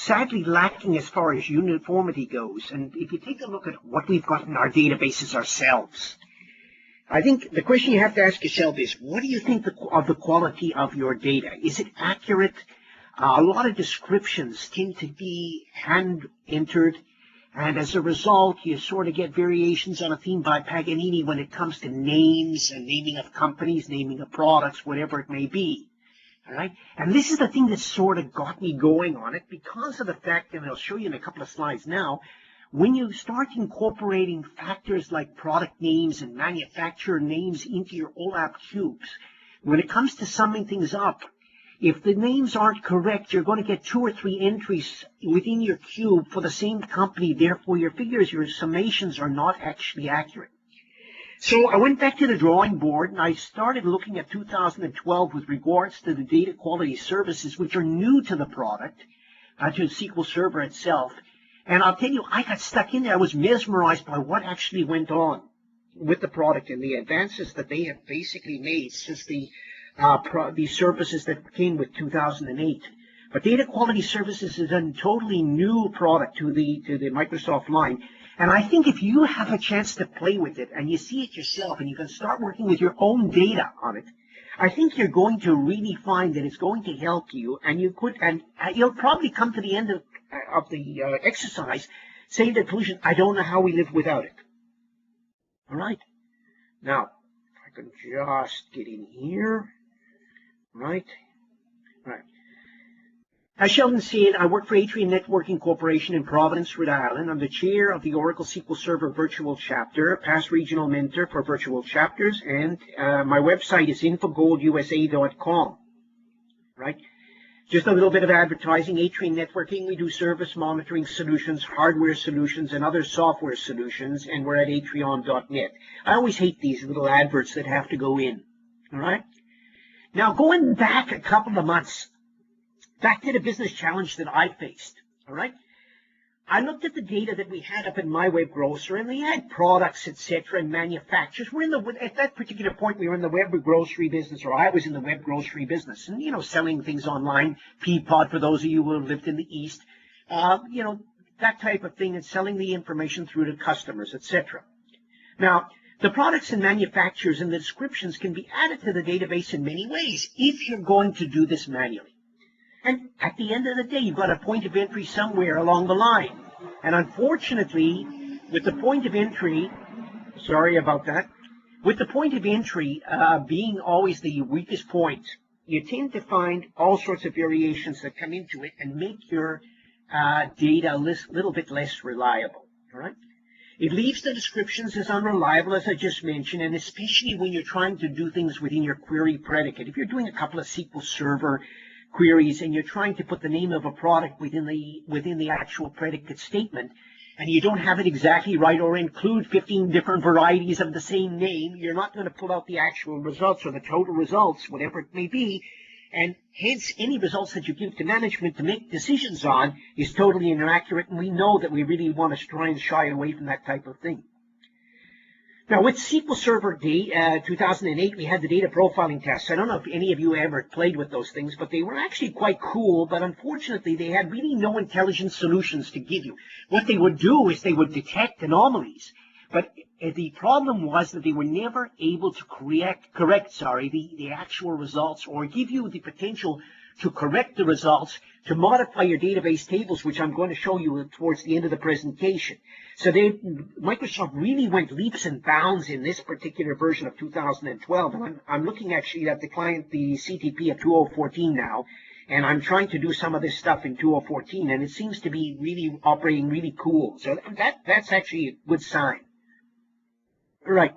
sadly lacking as far as uniformity goes. And if you take a look at what we've got in our databases ourselves, I think the question you have to ask yourself is, what do you think of the quality of your data? Is it accurate? A lot of descriptions tend to be hand-entered, and as a result, you sort of get variations on a theme by Paganini when it comes to names and naming of companies, naming of products, whatever it may be. All right? And this is the thing that sort of got me going on it because of the fact, and I'll show you in a couple of slides now, when you start incorporating factors like product names and manufacturer names into your OLAP cubes, when it comes to summing things up, if the names aren't correct, you're going to get 2 or 3 entries within your cube for the same company. Therefore, your figures, your summations are not actually accurate. So I went back to the drawing board and I started looking at 2012 with regards to the data quality services, which are new to the product, to SQL Server itself. And I'll tell you, I got stuck in there. I was mesmerized by what actually went on with the product and the advances that they have basically made since the services that came with 2008. But data quality services is a totally new product to the Microsoft line. And I think if you have a chance to play with it and you see it yourself and you can start working with your own data on it, I think you're going to really find that it's going to help you, and you'll probably come to the end of the exercise saying to the conclusion, I don't know how we live without it. All right. Now, if I can just get in here. Right. As Sheldon said, I work for Atrium Networking Corporation in Providence, Rhode Island. I'm the chair of the Oracle SQL Server Virtual Chapter, past regional mentor for virtual chapters, and my website is infogoldusa.com. Right. Just a little bit of advertising. Atrium Networking, we do service monitoring solutions, hardware solutions, and other software solutions, and we're at atrium.net. I always hate these little adverts that have to go in. All right. Now, going back a couple of months, back to the business challenge that I faced, all right? I looked at the data that we had up in My Web Grocer, and we had products, etc., and manufacturers. At that particular point, we were in the web grocery business, or I was in the web grocery business, and, selling things online, Peapod for those of you who have lived in the East, that type of thing, and selling the information through to customers, etc. Now, the products and manufacturers and the descriptions can be added to the database in many ways if you're going to do this manually. And at the end of the day, you've got a point of entry somewhere along the line. And unfortunately, with the point of entry, sorry about that, with the point of entry being always the weakest point, you tend to find all sorts of variations that come into it and make your data a little bit less reliable. All right? It leaves the descriptions as unreliable, as I just mentioned, and especially when you're trying to do things within your query predicate. If you're doing a couple of SQL Server queries and you're trying to put the name of a product within the actual predicate statement, and you don't have it exactly right or include 15 different varieties of the same name, you're not going to pull out the actual results or the total results, whatever it may be, and hence any results that you give to management to make decisions on is totally inaccurate, and we know that we really want to try and shy away from that type of thing. Now, with SQL Server 2008, we had the data profiling tests. I don't know if any of you ever played with those things, but they were actually quite cool, but unfortunately, they had really no intelligent solutions to give you. What they would do is they would detect anomalies, but the problem was that they were never able to correct the actual results or give you the potential to correct the results, to modify your database tables, which I'm going to show you towards the end of the presentation. So Microsoft really went leaps and bounds in this particular version of 2012. And I'm looking actually at the CTP of 2014 now, and I'm trying to do some of this stuff in 2014, and it seems to be really operating really cool. So that's actually a good sign. All right.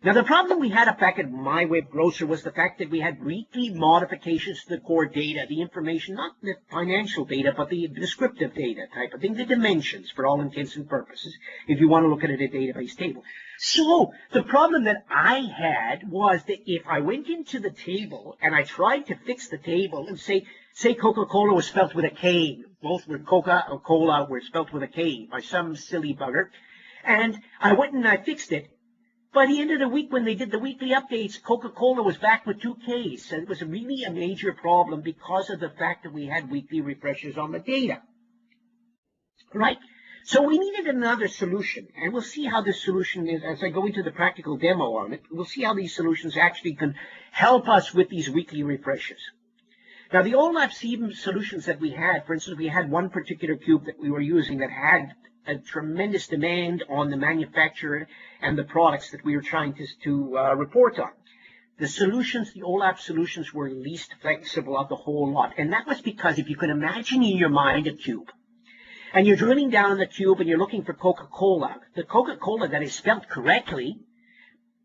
Now, the problem we had up back at My Web Grocer was the fact that we had weekly modifications to the core data, the information, not the financial data, but the descriptive data type of thing, the dimensions for all intents and purposes, if you want to look at it at a database table. So the problem that I had was that if I went into the table and I tried to fix the table and say Coca-Cola was spelled with a K, both were Coca-Cola were spelled with a K by some silly bugger, and I went and I fixed it, by the end of the week, when they did the weekly updates, Coca-Cola was back with 2 Ks. And it was really a major problem because of the fact that we had weekly refreshers on the data. Right. So we needed another solution, and we'll see how this solution is as I go into the practical demo on it. We'll see how these solutions actually can help us with these weekly refreshes. Now, the OLAP solutions that we had, for instance, we had one particular cube that we were using that had a tremendous demand on the manufacturer and the products that we were trying to report on. The solutions, the OLAP solutions, were least flexible of the whole lot. And that was because if you could imagine in your mind a cube, and you're drilling down in the cube and you're looking for Coca-Cola, the Coca-Cola that is spelled correctly,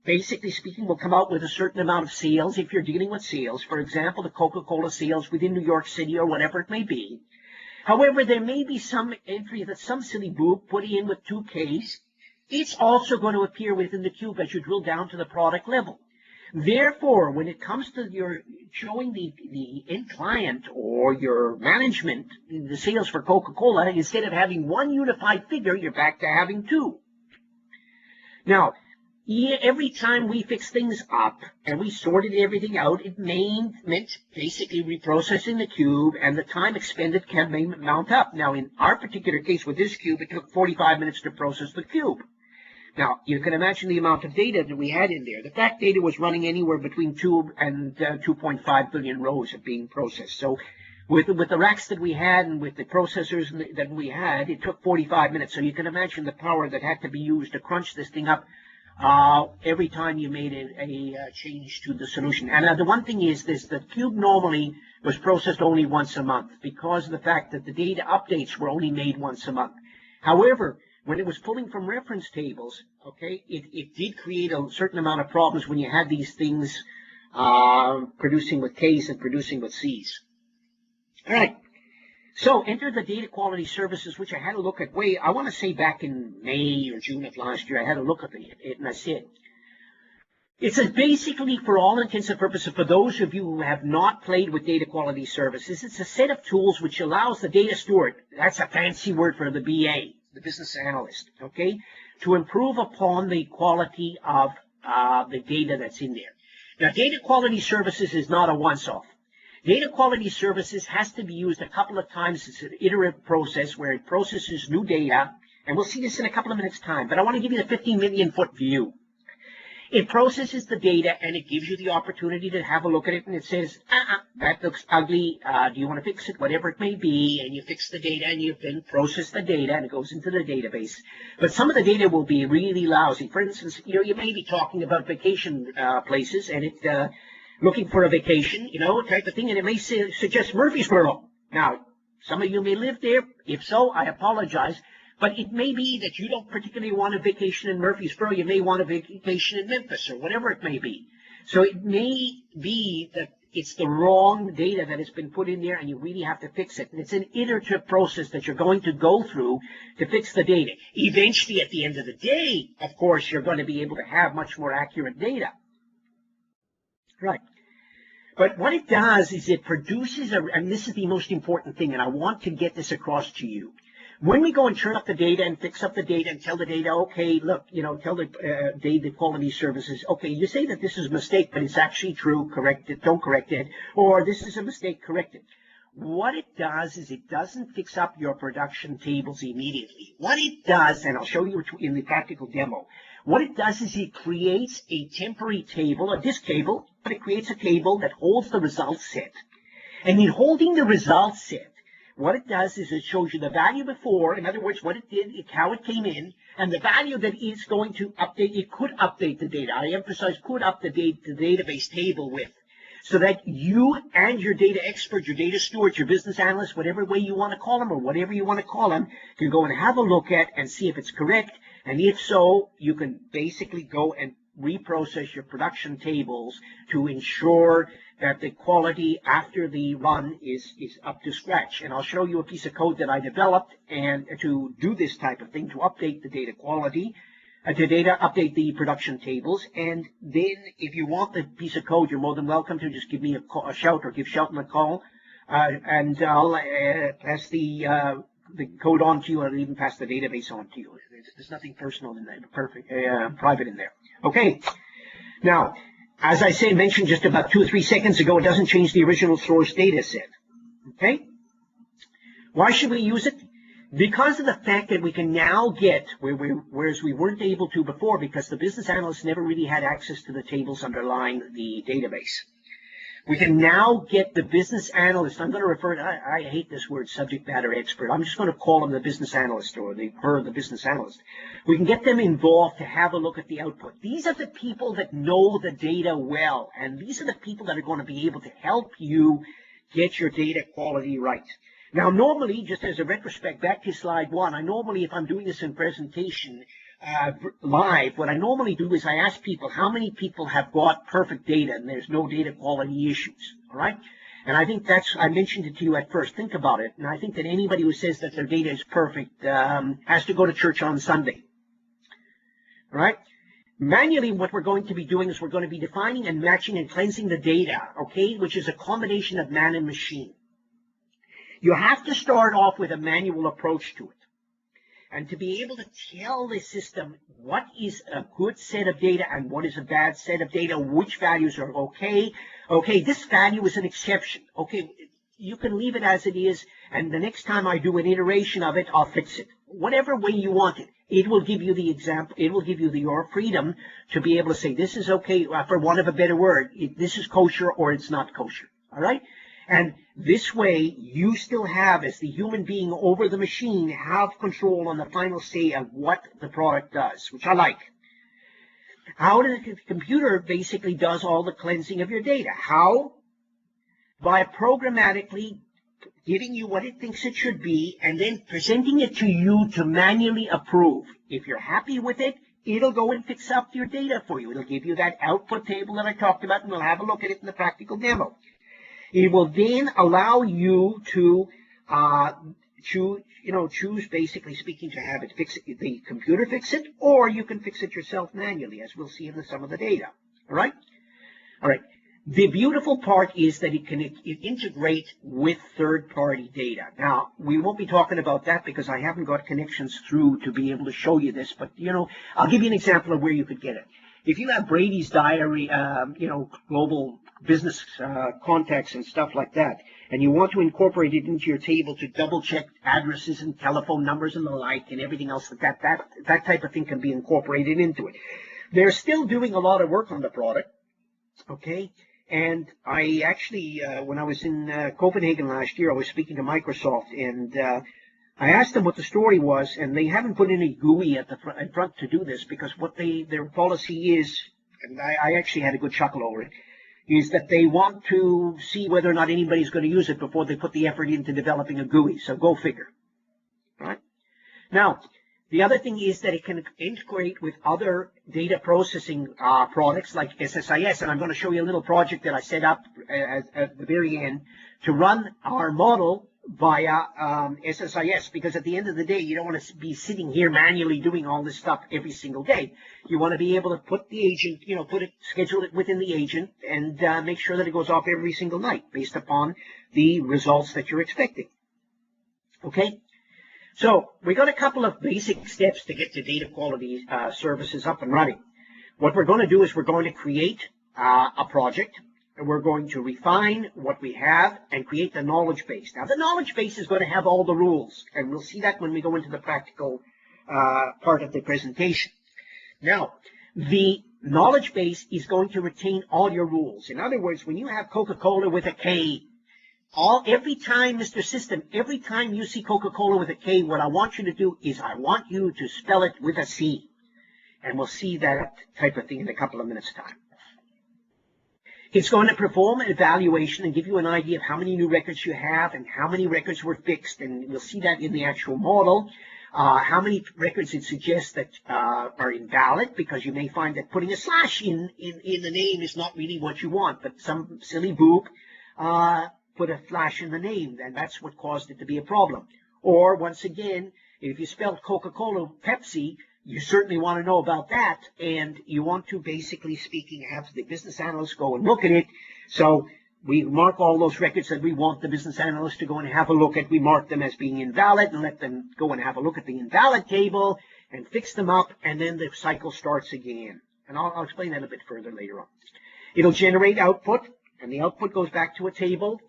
basically speaking, will come out with a certain amount of sales if you're dealing with sales. For example, the Coca-Cola sales within New York City or whatever it may be. However, there may be some entry that some silly boob put in with 2 Ks. It's also going to appear within the cube as you drill down to the product level. Therefore, when it comes to your showing the end client or your management the sales for Coca-Cola, instead of having one unified figure, you're back to having 2. Now, every time we fixed things up and we sorted everything out, it meant basically reprocessing the cube, and the time expended can mount up. Now, in our particular case with this cube, it took 45 minutes to process the cube. Now, you can imagine the amount of data that we had in there. That data was running anywhere between 2 and 2.5 billion rows of being processed. So with the racks that we had and with the processors that we had, it took 45 minutes. So you can imagine the power that had to be used to crunch this thing up every time you made a change to the solution. And the one thing is this: the cube normally was processed only once a month because of the fact that the data updates were only made once a month. However, when it was pulling from reference tables, okay, it did create a certain amount of problems when you had these things producing with Ks and producing with Cs. All right. So enter the data quality services, which I had a look at I want to say back in May or June of last year, I had a look at it, and I said, it's basically, for all intents and purposes, for those of you who have not played with data quality services, it's a set of tools which allows the data steward, that's a fancy word for the BA, the business analyst, okay, to improve upon the quality of the data that's in there. Now, data quality services is not a once-off. Data quality services has to be used a couple of times. It's an iterative process where it processes new data, and we'll see this in a couple of minutes' time, but I want to give you the 15 million foot view. It processes the data, and it gives you the opportunity to have a look at it, and it says, that looks ugly, do you want to fix it, whatever it may be, and you fix the data, and you then process the data, and it goes into the database. But some of the data will be really lousy. For instance, you may be talking about vacation places, and it looking for a vacation, type of thing, and it may suggest Murfreesboro. Now, some of you may live there. If so, I apologize. But it may be that you don't particularly want a vacation in Murfreesboro. You may want a vacation in Memphis or whatever it may be. So it may be that it's the wrong data that has been put in there, and you really have to fix it. And it's an iterative process that you're going to go through to fix the data. Eventually, at the end of the day, of course, you're going to be able to have much more accurate data. Right. But what it does is it produces, and this is the most important thing, and I want to get this across to you. When we go and turn up the data and fix up the data and tell the data, okay, look, tell the data quality services, okay, you say that this is a mistake, but it's actually true, correct it, don't correct it, or this is a mistake, correct it. What it does is it doesn't fix up your production tables immediately. What it does, and I'll show you in the practical demo, what it does is it creates a temporary table, a disk table, but it creates a table that holds the result set. And in holding the result set, what it does is it shows you the value before, in other words, what it did, how it came in, and the value that it's going to update. It could update the data. I emphasize could update the database table with, so that you and your data expert, your data steward, your business analyst, whatever way you want to call them or whatever you want to call them, can go and have a look at and see if it's correct. And if so, you can basically go and reprocess your production tables to ensure that the quality after the run is up to scratch. And I'll show you a piece of code that I developed and to do this type of thing, to update the data quality, update the production tables. And then if you want the piece of code, you're more than welcome to just give me a shout or give Shelton a call. And I'll pass the code on to you. I'll even pass the database on to you. There's nothing personal in there, private in there. Okay. Now, as I mentioned just about 2 or 3 seconds ago, it doesn't change the original source data set. Okay? Why should we use it? Because of the fact that we can now get, whereas we weren't able to before, because the business analysts never really had access to the tables underlying the database. We can now get the business analyst, I'm going to refer to, I hate this word, subject matter expert. I'm just going to call them the business analyst or the business analyst. We can get them involved to have a look at the output. These are the people that know the data well, and these are the people that are going to be able to help you get your data quality right. Now, normally, just as a retrospect, back to slide 1, if I'm doing this in presentation live, what I normally do is I ask people how many people have got perfect data and there's no data quality issues, all right? And I think I mentioned it to you at first. Think about it. And I think that anybody who says that their data is perfect has to go to church on Sunday, all right? Manually, what we're going to be doing is we're going to be defining and matching and cleansing the data, okay, which is a combination of man and machine. You have to start off with a manual approach to it. And to be able to tell the system what is a good set of data and what is a bad set of data, which values are okay. Okay, this value is an exception. Okay, you can leave it as it is, and the next time I do an iteration of it, I'll fix it. Whatever way you want it. It will give you the example, it will give you your freedom to be able to say, this is okay, for want of a better word, this is kosher or it's not kosher. All right? And this way, you still have, as the human being over the machine, have control on the final say of what the product does, which I like. How does the computer basically does all the cleansing of your data? How? By programmatically giving you what it thinks it should be and then presenting it to you to manually approve. If you're happy with it, it'll go and fix up your data for you. It'll give you that output table that I talked about, and we'll have a look at it in the practical demo. It will then allow you to choose, basically speaking, to have it fix it, the computer fix it, or you can fix it yourself manually, as we'll see in some of the data. All right? All right. The beautiful part is that it can integrate with third-party data. Now, we won't be talking about that because I haven't got connections through to be able to show you this, but, I'll give you an example of where you could get it. If you have Brady's Diary, global business contacts and stuff like that, and you want to incorporate it into your table to double-check addresses and telephone numbers and the like and everything else like that type of thing can be incorporated into it. They're still doing a lot of work on the product, okay? And I actually, when I was in Copenhagen last year, I was speaking to Microsoft, and I asked them what the story was, and they haven't put any GUI at the front to do this, because what their policy is, and I actually had a good chuckle over it, is that they want to see whether or not anybody's going to use it before they put the effort into developing a GUI. So go figure. Right? Now, the other thing is that it can integrate with other data processing products like SSIS, and I'm going to show you a little project that I set up at the very end to run our model via SSIS, because at the end of the day, you don't want to be sitting here manually doing all this stuff every single day. You want to be able to put the agent, schedule it within the agent and make sure that it goes off every single night based upon the results that you're expecting. Okay? So we got a couple of basic steps to get the data quality services up and running. What we're going to do is we're going to create a project. And we're going to refine what we have and create the knowledge base. Now, the knowledge base is going to have all the rules, and we'll see that when we go into the practical part of the presentation. Now, the knowledge base is going to retain all your rules. In other words, when you have Coca-Cola with a K, every time, Mr. System, every time you see Coca-Cola with a K, what I want you to do is I want you to spell it with a C. And we'll see that type of thing in a couple of minutes' time. It's going to perform an evaluation and give you an idea of how many new records you have and how many records were fixed, and we'll see that in the actual model. How many records it suggests that are invalid, because you may find that putting a slash in the name is not really what you want, but some silly boob put a slash in the name, and that's what caused it to be a problem. Or, once again, if you spelled Coca-Cola Pepsi, you certainly want to know about that, and you want to, basically speaking, have the business analyst go and look at it. So we mark all those records that we want the business analyst to go and have a look at. We mark them as being invalid and let them go and have a look at the invalid table and fix them up, and then the cycle starts again. And I'll explain that a bit further later on. It'll generate output, and the output goes back to a table,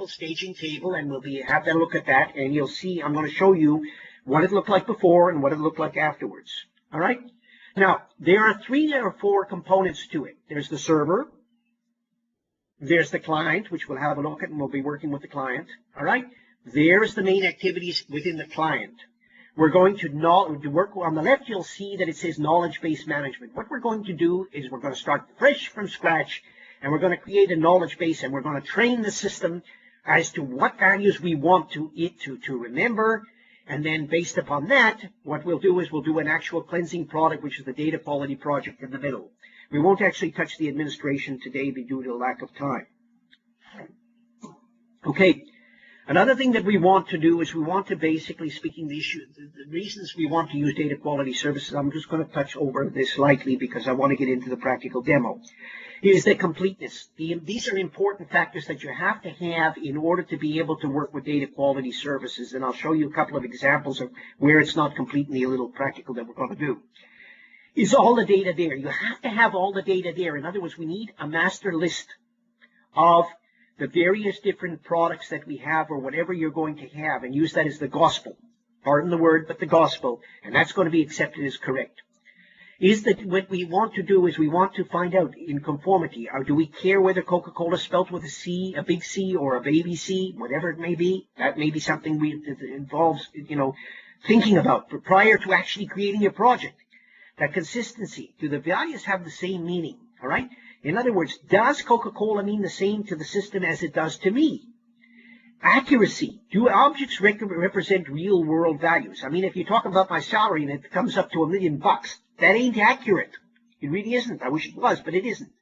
staging table, and we'll have that look at that, and you'll see I'm going to show you what it looked like before and what it looked like afterwards. All right? Now, there are 3 or 4 components to it. There's the server, there's the client, which we'll have a look at, and we'll be working with the client. All right? There's the main activities within the client. We're going to work on the left. You'll see that it says knowledge-based management. What we're going to do is we're going to start fresh from scratch, and we're going to create a knowledge base, and we're going to train the system as to what values we want it to remember. And then based upon that, what we'll do is we'll do an actual cleansing product, which is the data quality project in the middle. We won't actually touch the administration today due to lack of time. Okay. Another thing that we want to do is we want to basically, speaking the reasons we want to use data quality services, I'm just going to touch over this slightly because I want to get into the practical demo, is the completeness. These are important factors that you have to have in order to be able to work with data quality services, and I'll show you a couple of examples of where it's not complete in the little practical that we're going to do. Is all the data there? You have to have all the data there. In other words, we need a master list of the various different products that we have or whatever you're going to have, and use that as the gospel. Pardon the word, but the gospel, and that's going to be accepted as correct. Is that what we want to do is we want to find out in conformity, or do we care whether Coca-Cola is spelled with a C, a big C, or a baby C, whatever it may be? That may be something that involves, thinking about prior to actually creating your project. That consistency, do the values have the same meaning, all right? In other words, does Coca-Cola mean the same to the system as it does to me? Accuracy. Do objects represent real-world values? I mean, if you talk about my salary and it comes up to $1 million, that ain't accurate. It really isn't. I wish it was, but it isn't.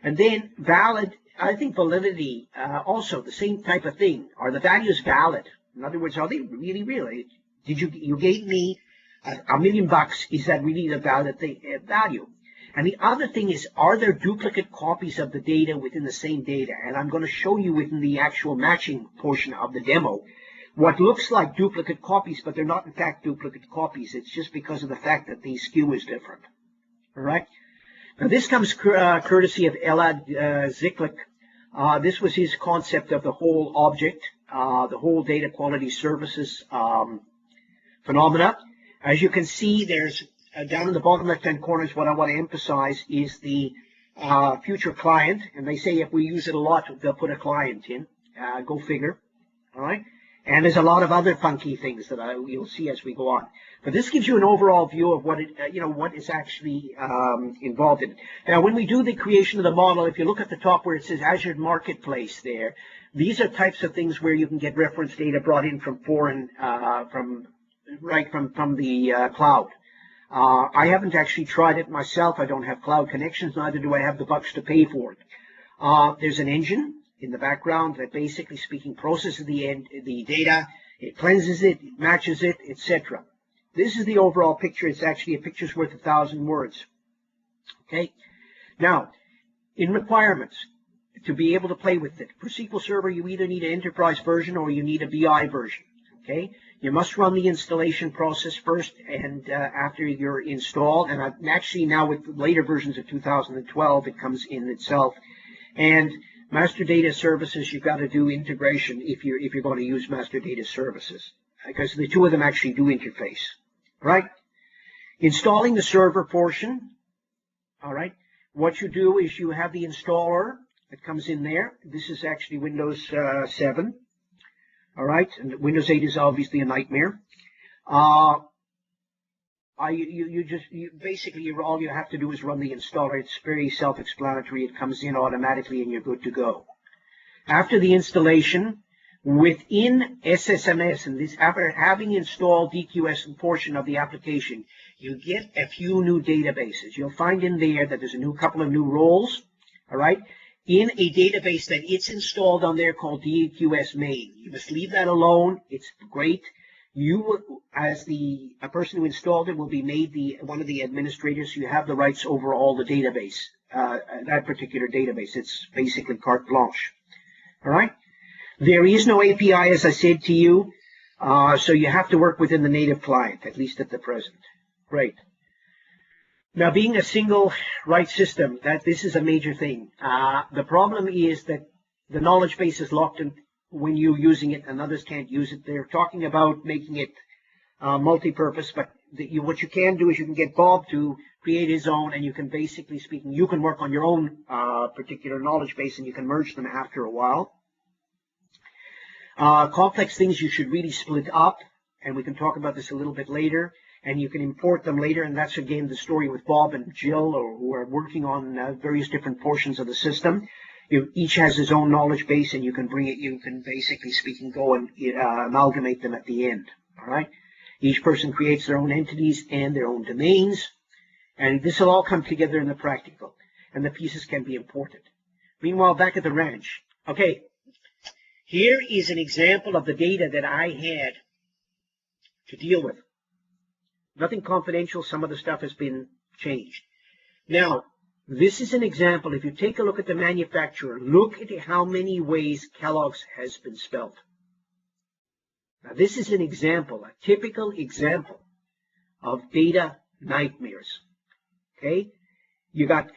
And then valid, I think validity, also the same type of thing. Are the values valid? In other words, are they really real? You gave me $1 million. Is that really the valid value? And the other thing is, are there duplicate copies of the data within the same data? And I'm going to show you within the actual matching portion of the demo what looks like duplicate copies, but they're not in fact duplicate copies. It's just because of the fact that the SKU is different. All right? Now this comes courtesy of Elad Ziklik. This was his concept of the whole object, the whole data quality services phenomena. As you can see, there's down in the bottom left-hand corner is what I want to emphasize is the future client. And they say if we use it a lot, they'll put a client in. Go figure. All right? And there's a lot of other funky things that you'll see as we go on. But this gives you an overall view of what what is actually involved in it. Now, when we do the creation of the model, if you look at the top where it says Azure Marketplace there, these are types of things where you can get reference data brought in from foreign, from the cloud. I haven't actually tried it myself. I don't have cloud connections, neither do I have the bucks to pay for it. There's an engine in the background that basically speaking processes the data, it cleanses it, it matches it, etc. This is the overall picture. It's actually a picture's worth 1,000 words. Okay. Now, in requirements, to be able to play with it, for SQL Server, you either need an enterprise version or you need a BI version. Okay. You must run the installation process first and after you're installed. And actually now with later versions of 2012, it comes in itself. And Master Data Services, you've got to do integration if you're going to use Master Data Services, because the two of them actually do interface, right? Installing the server portion, all right? What you do is you have the installer that comes in there. This is actually Windows 7, all right? And Windows 8 is obviously a nightmare. Basically all you have to do is run the installer. It's very self-explanatory. It comes in automatically and you're good to go. After the installation, within SSMS, and this after having installed DQS portion of the application, you get a few new databases. You'll find in there that there's a couple of new roles, all right, in a database that it's installed on there called DQS main. You must leave that alone. It's great. You, as a person who installed it, will be made one of the administrators. You have the rights over all the database, that particular database. It's basically carte blanche. All right. There is no API, as I said to you, so you have to work within the native client, at least at the present. Great. Now, being a single write system, this is a major thing. The problem is that the knowledge base is locked in when you're using it and others can't use it. They're talking about making it multi-purpose, but what you can do is you can get Bob to create his own, and you can, basically speaking, you can work on your own particular knowledge base, and you can merge them after a while. Complex things you should really split up, and we can talk about this a little bit later, and you can import them later, and that's again the story with Bob and Jill, or who are working on various different portions of the system. Each has his own knowledge base, and you can bring it, you can, basically speaking, go and amalgamate them at the end. All right. Each person creates their own entities and their own domains, and this will all come together in the practical, and the pieces can be imported. Meanwhile, back at the ranch. Okay, here is an example of the data that I had to deal with. Nothing confidential. Some of the stuff has been changed. Now, this is an example. If you take a look at the manufacturer, look at how many ways Kellogg's has been spelled. Now, this is an example, a typical example of data nightmares. Okay, you got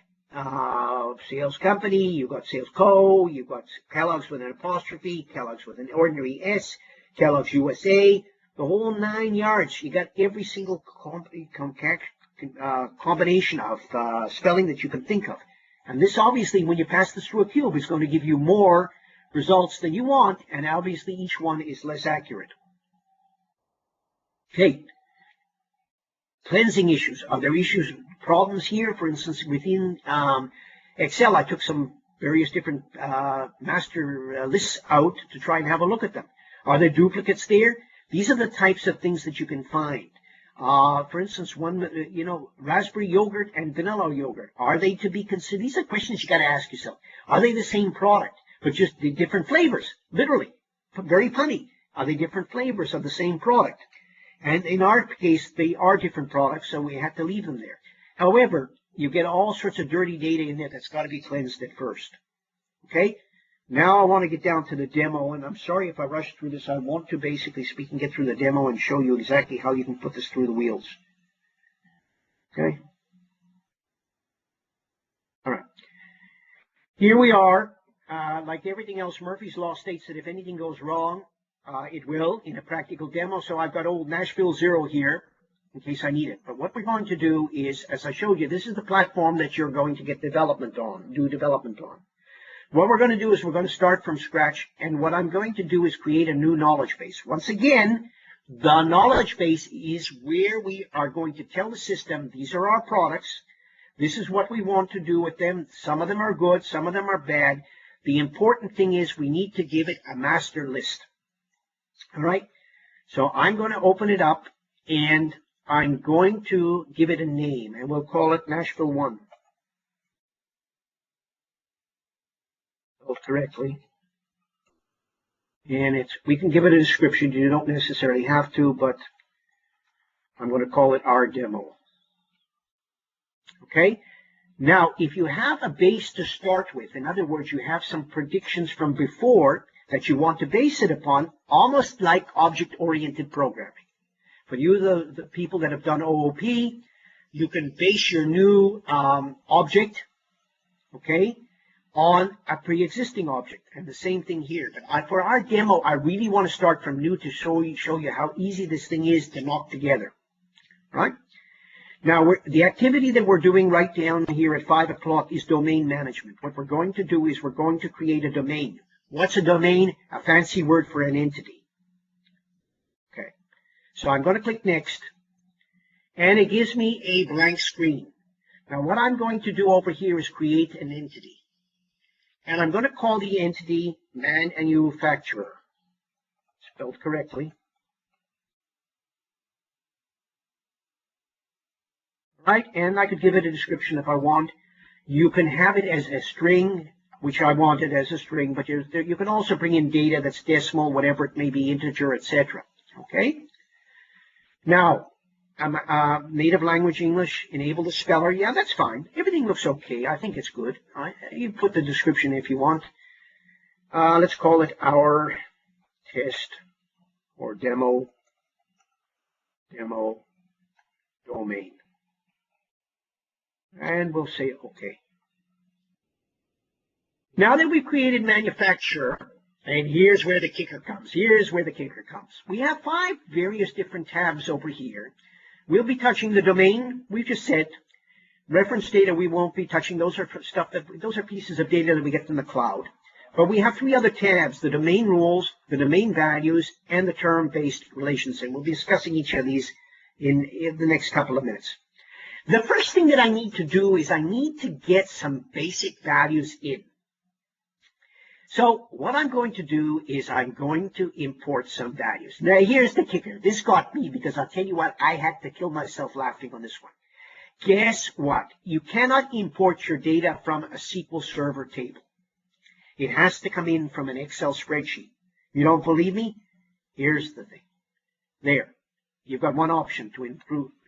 sales company, you got sales co, you got Kellogg's with an apostrophe, Kellogg's with an ordinary S, Kellogg's USA, the whole 9 yards. You got every single combination of spelling that you can think of. And this, obviously, when you pass this through a cube, is going to give you more results than you want, and obviously each one is less accurate. Okay. Cleansing issues. Are there issues, problems here? For instance, within Excel, I took some various different master lists out to try and have a look at them. Are there duplicates there? These are the types of things that you can find. For instance, raspberry yogurt and vanilla yogurt. Are they to be considered? These are questions you got to ask yourself. Are they the same product, but just the different flavors? Literally, very punny. Are they different flavors of the same product? And in our case, they are different products, so we have to leave them there. However, you get all sorts of dirty data in there that's got to be cleansed at first. Okay? Now I want to get down to the demo, and I'm sorry if I rushed through this. I want to, basically speaking, get through the demo and show you exactly how you can put this through the wheels. Okay? All right. Here we are. Like everything else, Murphy's Law states that if anything goes wrong, it will in a practical demo. So I've got old Nashville 0 here in case I need it. But what we're going to do is, as I showed you, this is the platform that you're going to get development on. What we're going to do is we're going to start from scratch, and what I'm going to do is create a new knowledge base. Once again, the knowledge base is where we are going to tell the system, these are our products, this is what we want to do with them. Some of them are good, some of them are bad. The important thing is we need to give it a master list. All right, so I'm going to open it up, and I'm going to give it a name, and we'll call it Nashville 1. Correctly, and we can give it a description. You don't necessarily have to, but I'm going to call it our demo. Okay, now if you have a base to start with, in other words, you have some predictions from before that you want to base it upon, almost like object-oriented programming. For you, the people that have done OOP, you can base your new object, okay, on a pre-existing object, and the same thing here. But for our demo, I really want to start from new to show you how easy this thing is to knock together. Right? Now, the activity that we're doing right down here at 5 o'clock is domain management. What we're going to do is we're going to create a domain. What's a domain? A fancy word for an entity. Okay. So I'm going to click Next, and it gives me a blank screen. Now, what I'm going to do over here is create an entity. And I'm going to call the entity manufacturer, spelled correctly. Right, and I could give it a description if I want. You can have it as a string, which I want it as a string, but you can also bring in data that's decimal, whatever it may be, integer, etc. Okay? Now, native language English, enable the speller. Yeah, that's fine. Everything looks okay. I think it's good. You put the description if you want. Let's call it our test or demo domain. And we'll say OK. Now that we've created manufacturer, and here's where the kicker comes. Here's where the kicker comes. We have 5 various different tabs over here. We'll be touching the domain, we've just said. Reference data we won't be touching. Those are those are pieces of data that we get from the cloud. But we have 3 other tabs: the domain rules, the domain values, and the term-based relations. And we'll be discussing each of these in the next couple of minutes. The first thing that I need to do is I need to get some basic values in. So what I'm going to do is I'm going to import some values. Now here's the kicker. This got me because I'll tell you what, I had to kill myself laughing on this one. Guess what? You cannot import your data from a SQL Server table. It has to come in from an Excel spreadsheet. You don't believe me? Here's the thing. There. You've got one option to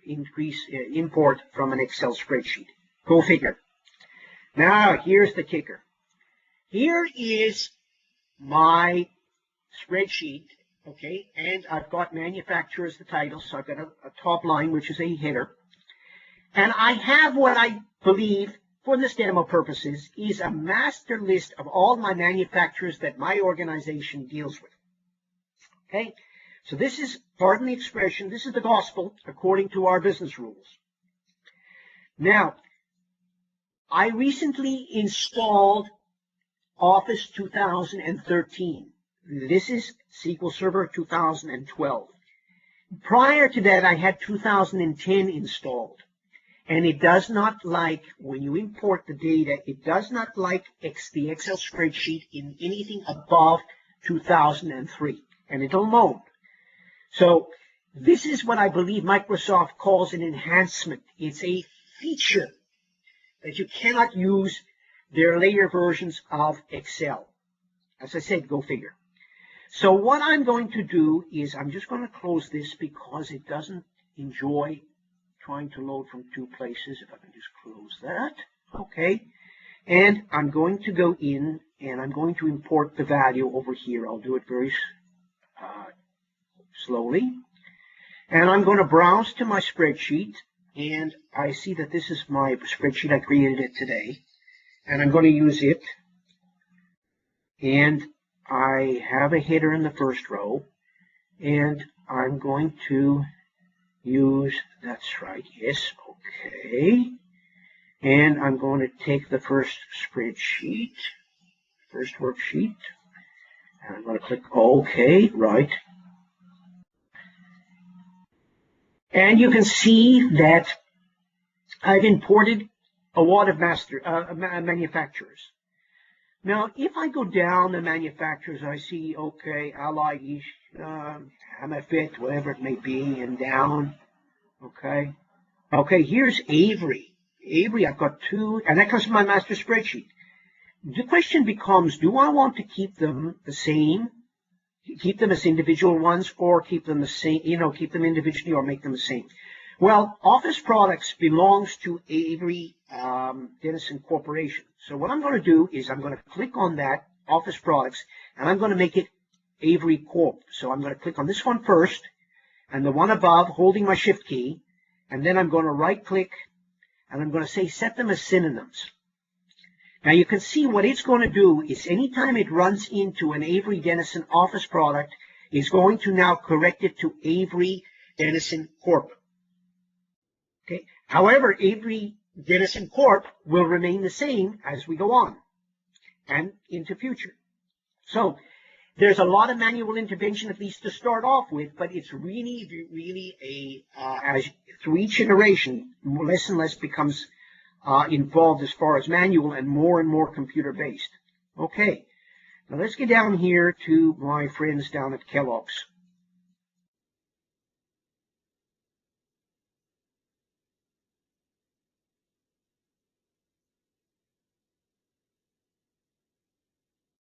import from an Excel spreadsheet. Go figure. Now, here's the kicker. Here is my spreadsheet, okay, and I've got manufacturer as the title, so I've got a top line, which is a header. And I have what I believe, for this demo purposes, is a master list of all my manufacturers that my organization deals with. Okay? So this is, pardon the expression, this is the gospel according to our business rules. Now, I recently installed Office 2013. This is SQL Server 2012. Prior to that, I had 2010 installed. And it does not like, when you import the data, it does not like the Excel spreadsheet in anything above 2003. And it'll moan. So this is what I believe Microsoft calls an enhancement. It's a feature that you cannot use their later versions of Excel. As I said, go figure. So what I'm going to do is I'm just going to close this because it doesn't enjoy trying to load from 2 places. If I can just close that. Okay. And I'm going to go in and I'm going to import the value over here. I'll do it very slowly. And I'm going to browse to my spreadsheet. And I see that this is my spreadsheet. I created it today. And I'm going to use it. And I have a header in the first row. And I'm going to use, that's right, yes, okay. And I'm going to take the first spreadsheet, first worksheet, and I'm going to click OK, right. And you can see that I've imported a lot of manufacturers. Now, if I go down the manufacturers, I see, okay, Allied, Hammerfit, whatever it may be, and down, okay. Okay, here's Avery. Avery, I've got 2, and that comes from my master spreadsheet. The question becomes, do I want to keep them the same, keep them as individual ones, or keep them the same, keep them individually or make them the same? Well, Office Products belongs to Avery Dennison Corporation. So what I'm going to do is I'm going to click on that, Office Products, and I'm going to make it Avery Corp. So I'm going to click on this one first, and the one above, holding my Shift key, and then I'm going to right-click, and I'm going to say set them as synonyms. Now you can see what it's going to do is anytime it runs into an Avery Dennison Office product, it's going to now correct it to Avery Dennison Corp. Okay. However, Avery Dennison Corp will remain the same as we go on and into future. So there's a lot of manual intervention, at least to start off with, but it's really as through each iteration, less and less becomes involved as far as manual and more computer-based. Okay, now let's get down here to my friends down at Kellogg's.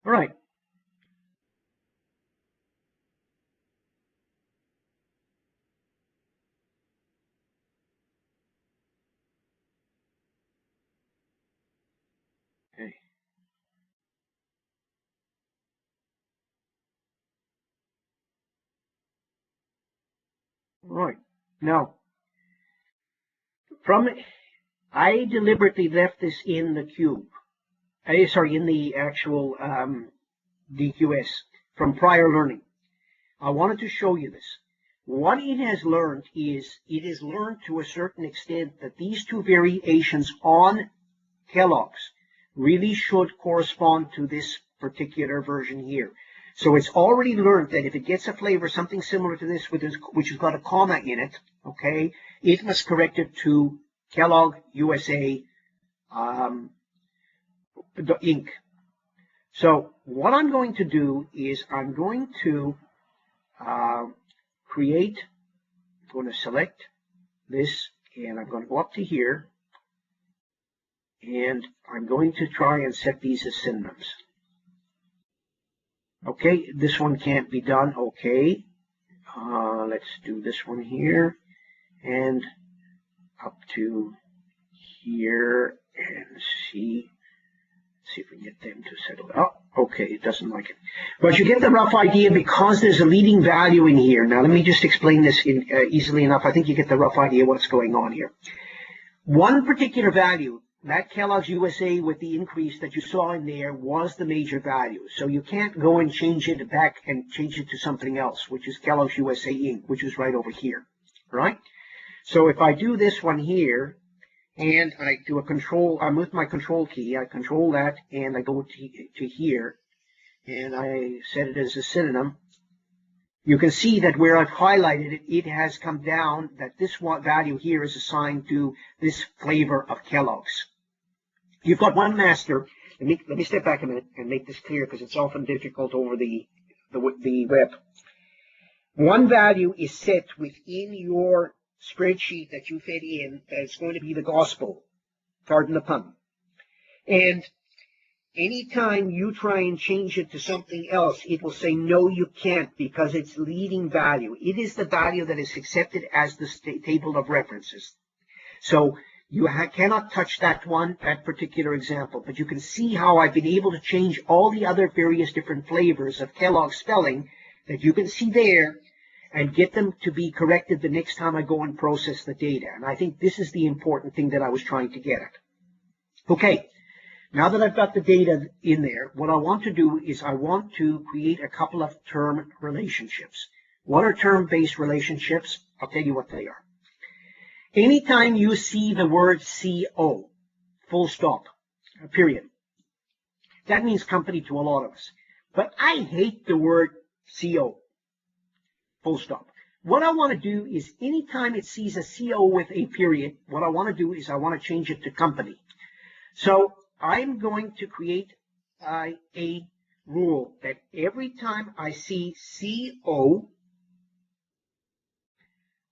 All right. Okay. All right. Now, from I deliberately left this in the cube. Sorry, in the actual DQS from prior learning. I wanted to show you this. What it has learned is it has learned to a certain extent that these two variations on Kellogg's really should correspond to this particular version here. So it's already learned that if it gets a flavor something similar to this, which has got a comma in it, okay, it must correct it to Kellogg USA Inc. So what I'm going to do is I'm going to I'm going to select this, and I'm going to go up to here, and I'm going to try and set these as synonyms. Okay, this one can't be done. Okay, let's do this one here, and up to here, and see if we can get them to settle. Oh, okay, it doesn't like it. But you get the rough idea because there's a leading value in here. Now, let me just explain this easily enough. I think you get the rough idea what's going on here. One particular value, that Kellogg's USA with the increase that you saw in there, was the major value. So you can't go and change it back and change it to something else, which is Kellogg's USA Inc., which is right over here. All right? So if I do this one here, and I do a control, I'm with my control key, I control that, and I go to here, and I set it as a synonym. You can see that where I've highlighted it, it has come down, that this one value here is assigned to this flavor of Kellogg's. You've got one master. Let me step back a minute and make this clear because it's often difficult over the web. One value is set within your spreadsheet that you fed in, that it's going to be the gospel, pardon the pun. And anytime you try and change it to something else, it will say, no, you can't, because it's leading value. It is the value that is accepted as the table of references. So you cannot touch that one, that particular example. But you can see how I've been able to change all the other various different flavors of Kellogg's spelling that you can see there, and get them to be corrected the next time I go and process the data. And I think this is the important thing that I was trying to get at. Okay, now that I've got the data in there, what I want to do is I want to create a couple of term relationships. What are term-based relationships? I'll tell you what they are. Anytime you see the word CO, full stop, period, that means company to a lot of us. But I hate the word CO. Full stop. What I want to do is anytime it sees a CO with a period, what I want to do is I want to change it to company. So I'm going to create a rule that every time I see CO,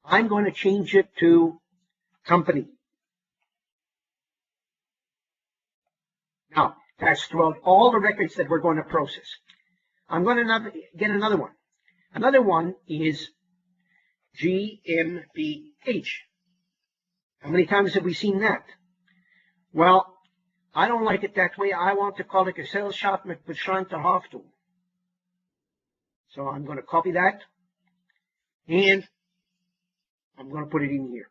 I'm going to change it to company. Now, that's throughout all the records that we're going to process. I'm going to get another one. Another one is GmbH. How many times have we seen that? Well, I don't like it that way. I want to call it Gesellschaft mit beschränkter Haftung. So I'm going to copy that, and I'm going to put it in here.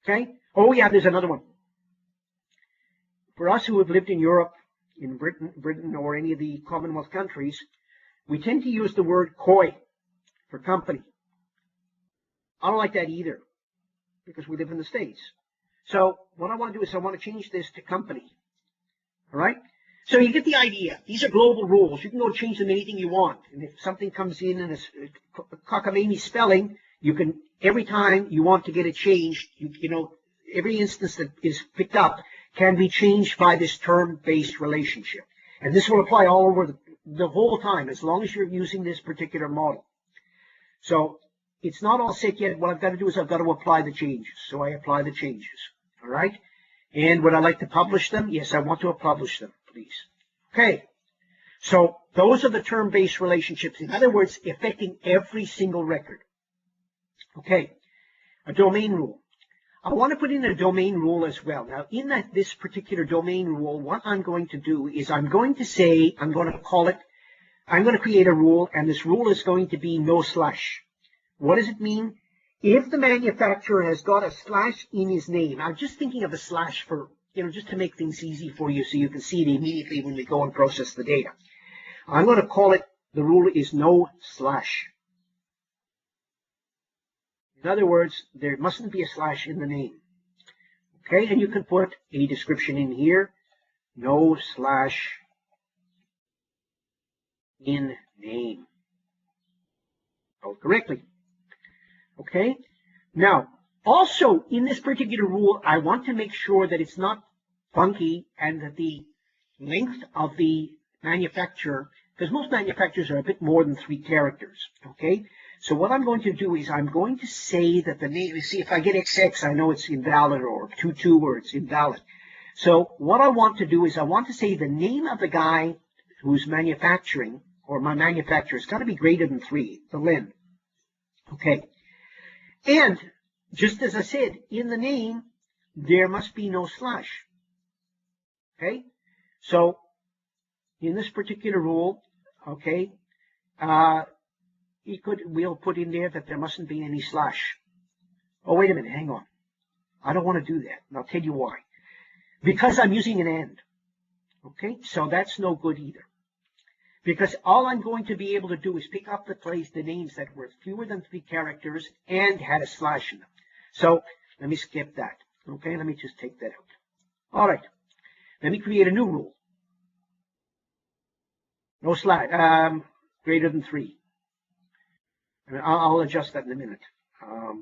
Okay? Oh, yeah, there's another one. For us who have lived in Europe, in Britain or any of the Commonwealth countries, we tend to use the word KOI for company. I don't like that either because we live in the States. So what I want to do is I want to change this to company. All right? So you get the idea. These are global rules. You can go change them anything you want. And if something comes in and it's cockamamie spelling, you can, every time you want to get it changed, you know, every instance that is picked up can be changed by this term-based relationship. And this will apply all over the whole time, as long as you're using this particular model. So it's not all set yet. What I've got to do is I've got to apply the changes. So I apply the changes. All right? And would I like to publish them? Yes, I want to publish them, please. Okay. So those are the term-based relationships. In other words, affecting every single record. Okay. A domain rule. I want to put in a domain rule as well. Now, in this particular domain rule, what I'm going to do is I'm going to say, I'm going to create a rule, and this rule is going to be no slash. What does it mean? if the manufacturer has got a slash in his name, I'm just thinking of a slash for, just to make things easy for you so you can see it immediately when we go and process the data. I'm going to call it, the rule is no slash. In other words, there mustn't be a slash in the name. Okay, and you can put a description in here, no slash in name. Spelled correctly. Okay, now, also in this particular rule, I want to make sure that it's not funky and that the length of the manufacturer, because most manufacturers are a bit more than 3 characters, okay? So what I'm going to do is I'm going to say that the name, see if I get XX, I know it's invalid, or 22 or it's invalid. So what I want to do is I want to say the name of the guy who's manufacturing, or my manufacturer, has got to be greater than 3, the len. Okay. And just as I said, in the name, there must be no slash. Okay? So in this particular rule, okay, we'll put in there that there mustn't be any slash. Oh, wait a minute, hang on. I don't want to do that, and I'll tell you why. Because I'm using an and. Okay? So that's no good either. Because all I'm going to be able to do is pick up the names that were fewer than 3 characters and had a slash in them. So let me skip that. Okay, let me just take that out. All right, let me create a new rule. No slash, greater than 3. And I'll adjust that in a minute.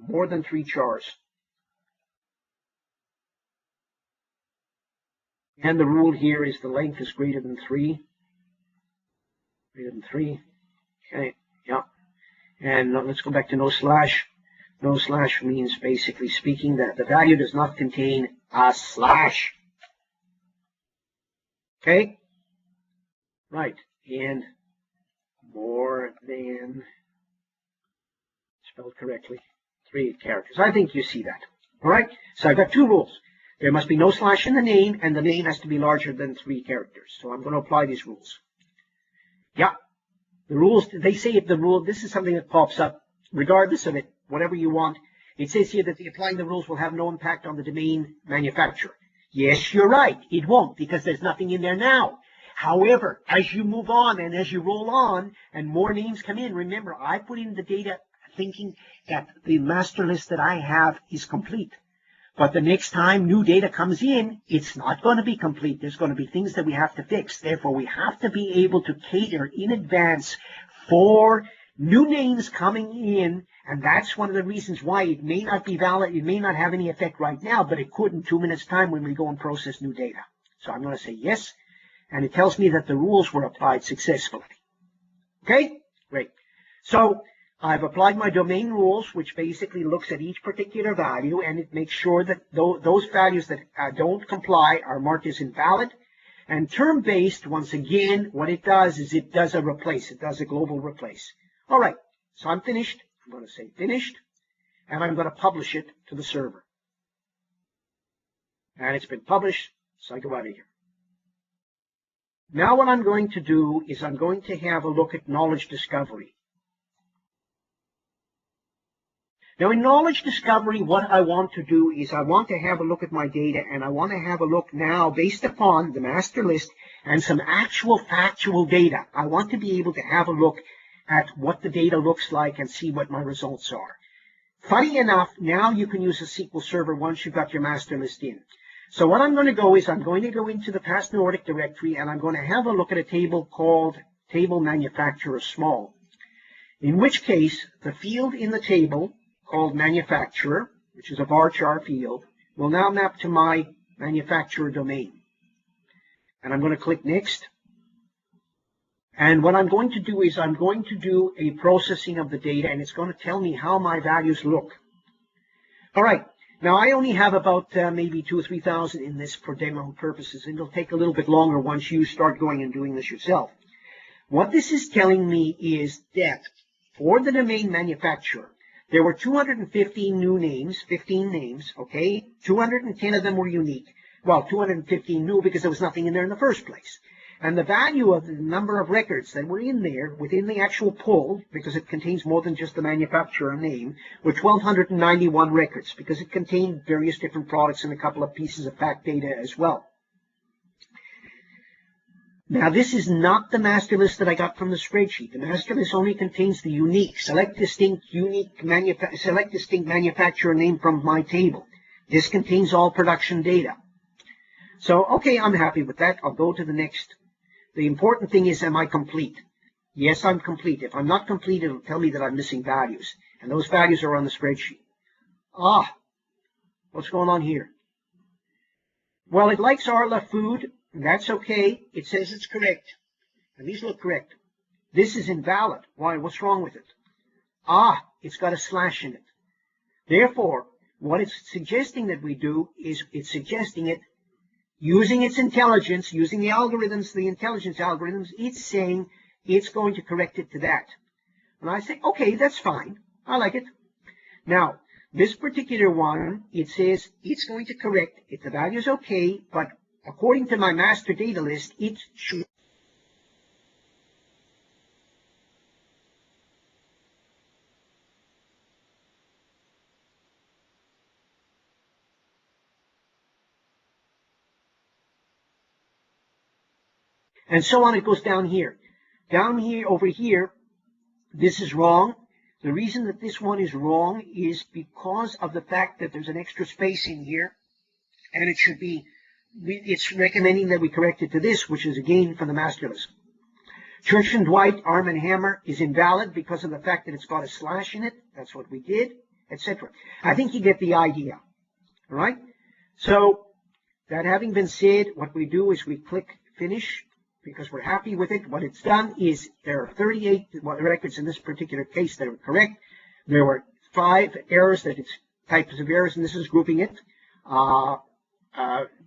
More than 3 chars. And the rule here is the length is greater than 3. Greater than 3. Okay, yeah. And let's go back to no slash. No slash means, basically speaking, that the value does not contain a slash. Okay? Right. And more than, spelled correctly, 3 characters. I think you see that. All right? So I've got 2 rules. There must be no slash in the name, and the name has to be larger than 3 characters. So I'm going to apply these rules. Yeah. The rules, they say if the rule, this is something that pops up, regardless of it, whatever you want. It says here that applying the rules will have no impact on the domain manufacturer. Yes, you're right. It won't, because there's nothing in there now. However, as you move on and as you roll on and more names come in, remember, I put in the data thinking that the master list that I have is complete. But the next time new data comes in, it's not going to be complete. There's going to be things that we have to fix. Therefore, we have to be able to cater in advance for new names coming in, and that's one of the reasons why it may not be valid. It may not have any effect right now, but it could in 2 minutes' time when we go and process new data. So I'm going to say yes, and it tells me that the rules were applied successfully. Okay? Great. So I've applied my domain rules, which basically looks at each particular value, and it makes sure that those values that don't comply are marked as invalid. And term-based, once again, what it does is it does a replace. It does a global replace. All right, so I'm finished. I'm going to say finished, and I'm going to publish it to the server. And it's been published, so I go out of here. Now what I'm going to do is I'm going to have a look at knowledge discovery. Now in knowledge discovery, what I want to do is I want to have a look at my data, and I want to have a look now based upon the master list and some actual factual data. I want to be able to have a look at what the data looks like and see what my results are. Funny enough, now you can use a SQL Server once you've got your master list in. So what I'm going to go is I'm going to go into the past Nordic directory, and I'm going to have a look at a table called Table Manufacturer Small, in which case the field in the table called Manufacturer, which is a varchar field, will now map to my manufacturer domain. And I'm going to click Next. And what I'm going to do is I'm going to do a processing of the data, and it's going to tell me how my values look. All right. Now, I only have about maybe 2,000 or 3,000 in this for demo purposes, and it'll take a little bit longer once you start going and doing this yourself. What this is telling me is that for the domain manufacturer, there were 215 new names, 15 names, okay? 210 of them were unique. Well, 215 new because there was nothing in there in the first place. And the value of the number of records that were in there within the actual pull, because it contains more than just the manufacturer name, were 1,291 records, because it contained various different products and a couple of pieces of fact data as well. Now, this is not the master list that I got from the spreadsheet. The master list only contains the unique, select distinct manufacturer name from my table. This contains all production data. So, okay, I'm happy with that. I'll go to the next. The important thing is, am I complete? Yes, I'm complete. If I'm not complete, it'll tell me that I'm missing values. And those values are on the spreadsheet. What's going on here? Well, it likes Arla food. That's okay. It says it's correct. And these look correct. This is invalid. Why? What's wrong with it? It's got a slash in it. Therefore, what it's suggesting that we do is it's suggesting it using its intelligence, using the algorithms, the intelligence algorithms, it's saying it's going to correct it to that. And I say, okay, that's fine. I like it. Now, this particular one, it says it's going to correct it. The value is okay, but according to my master data list, it should. And so on, it goes down here. Down here, over here, this is wrong. The reason that this one is wrong is because of the fact that there's an extra space in here, and it should be, it's recommending that we correct it to this, which is again from the master list. Church and Dwight, Arm and Hammer is invalid because of the fact that it's got a slash in it. That's what we did, etc. I think you get the idea. All right? So, that having been said, what we do is we click Finish, because we're happy with it. What it's done is there are 38 records in this particular case that are correct. There were 5 errors that it's types of errors, and this is grouping it, that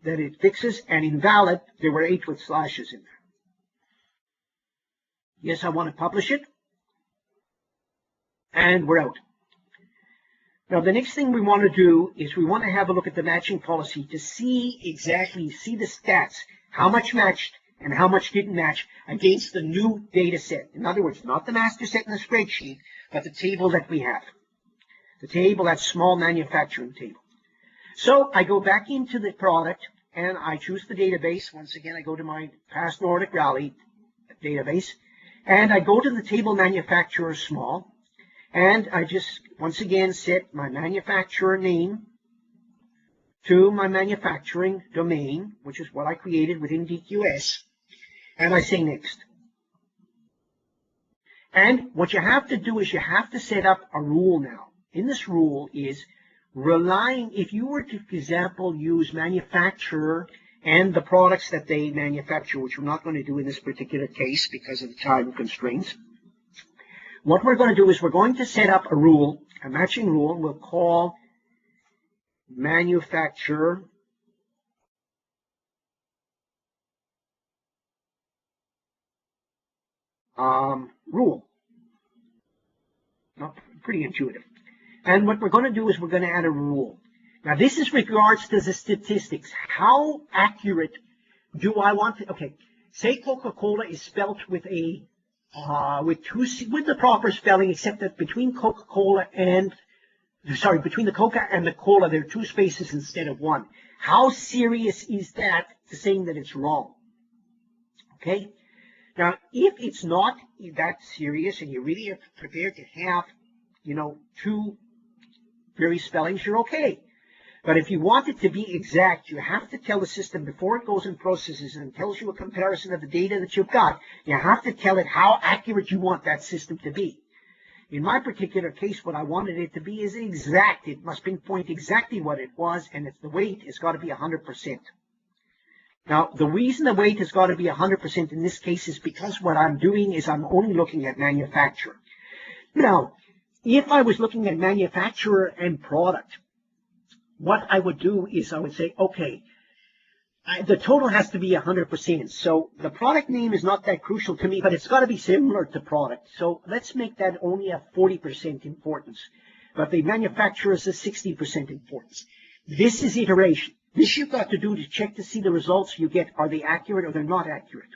it fixes, and invalid, there were 8 with slashes in there. Yes, I want to publish it, and we're out. Now, the next thing we want to do is we want to have a look at the matching policy to see the stats, how much matched, and how much didn't match against the new data set. In other words, not the master set in the spreadsheet, but the table that we have. The table, that small manufacturing table. So I go back into the product, and I choose the database. Once again, I go to my past Nordic Rally database, and I go to the table manufacturer small, and I just, once again, set my manufacturer name to my manufacturing domain, which is what I created within DQS. And I say next. And what you have to do is you have to set up a rule now. In this rule is relying, if you were to, for example, use manufacturer and the products that they manufacture, which we're not going to do in this particular case because of the time constraints, what we're going to do is we're going to set up a rule, a matching rule, we'll call manufacturer rule. Pretty intuitive. And what we're going to do is we're going to add a rule. Now, this is regards to the statistics. How accurate do I want to? Okay, say Coca-Cola is spelt with a with the proper spelling, except that between Coca-Cola and between the Coca and the Cola, there are 2 spaces instead of 1. How serious is that to saying that it's wrong? Okay. Now, if it's not that serious and you really are prepared to have, 2 various spellings, you're okay. But if you want it to be exact, you have to tell the system before it goes and processes and tells you a comparison of the data that you've got, you have to tell it how accurate you want that system to be. In my particular case, what I wanted it to be is exact. It must pinpoint exactly what it was, and it's the weight has got to be 100%. Now, the reason the weight has got to be 100% in this case is because what I'm doing is I'm only looking at manufacturer. Now, if I was looking at manufacturer and product, what I would do is I would say, okay, the total has to be 100%. So the product name is not that crucial to me, but it's got to be similar to product. So let's make that only a 40% importance. But the manufacturer is a 60% importance. This is iteration. This you've got to do to check to see the results you get. Are they accurate or they're not accurate?